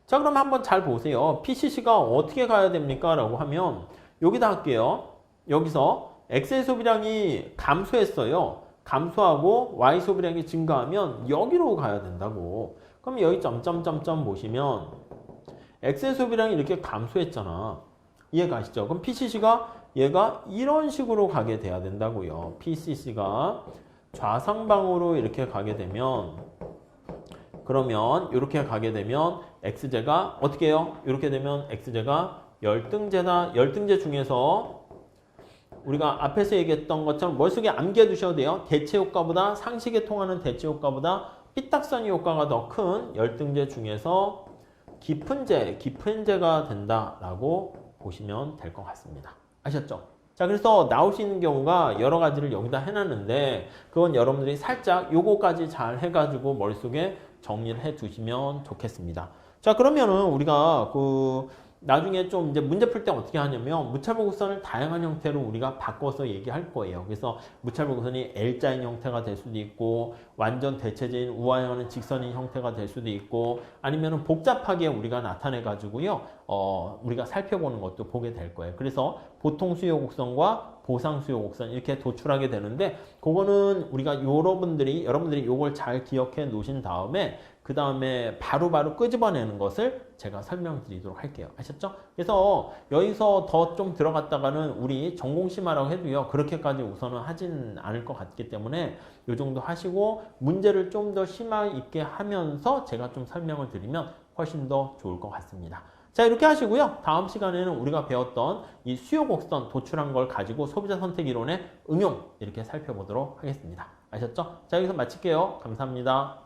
자, 그럼 한번 잘 보세요. PCC가 어떻게 가야 됩니까? 라고 하면 여기다 할게요. 여기서 X의 소비량이 감소했어요. 감소하고 Y 소비량이 증가하면 여기로 가야 된다고. 그럼 여기 점점점점 보시면 X의 소비량이 이렇게 감소했잖아. 이해 가시죠? 그럼 PCC가 얘가 이런 식으로 가게 돼야 된다고요. PCC가 좌상방으로 이렇게 가게 되면 그러면 이렇게 가게 되면 X제가 어떻게 해요? 이렇게 되면 X제가 열등제다. 열등제 중에서 우리가 앞에서 얘기했던 것처럼 머릿속에 암기해 두셔도 돼요. 대체 효과보다 상식에 통하는 대체 효과보다 삐딱선이 효과가 더 큰 열등제 중에서 깊은 제가 된다라고 보시면 될 것 같습니다. 아셨죠? 자, 그래서 나올 수 있는 경우가 여러 가지를 여기다 해놨는데 그건 여러분들이 살짝 요거까지 잘 해가지고 머릿속에 정리를 해 두시면 좋겠습니다. 자, 그러면은 우리가 나중에 좀 이제 문제 풀 때 어떻게 하냐면 무차별 곡선을 다양한 형태로 우리가 바꿔서 얘기할 거예요. 그래서 무차별 곡선이 L자인 형태가 될 수도 있고 완전 대체제인 우하형하는 직선인 형태가 될 수도 있고 아니면은 복잡하게 우리가 나타내 가지고요. 우리가 살펴보는 것도 보게 될 거예요. 그래서 보통 수요 곡선과 보상 수요 곡선 이렇게 도출하게 되는데 그거는 우리가 여러분들이 요걸 잘 기억해 놓으신 다음에 그 다음에 바로바로 끄집어내는 것을 제가 설명드리도록 할게요. 아셨죠? 그래서 여기서 더 좀 들어갔다가는 우리 전공심화라고 해도요. 그렇게까지 우선은 하진 않을 것 같기 때문에 이 정도 하시고 문제를 좀 더 심화 있게 하면서 제가 좀 설명을 드리면 훨씬 더 좋을 것 같습니다. 자, 이렇게 하시고요. 다음 시간에는 우리가 배웠던 이 수요 곡선 도출한 걸 가지고 소비자 선택 이론의 응용 이렇게 살펴보도록 하겠습니다. 아셨죠? 자, 여기서 마칠게요. 감사합니다.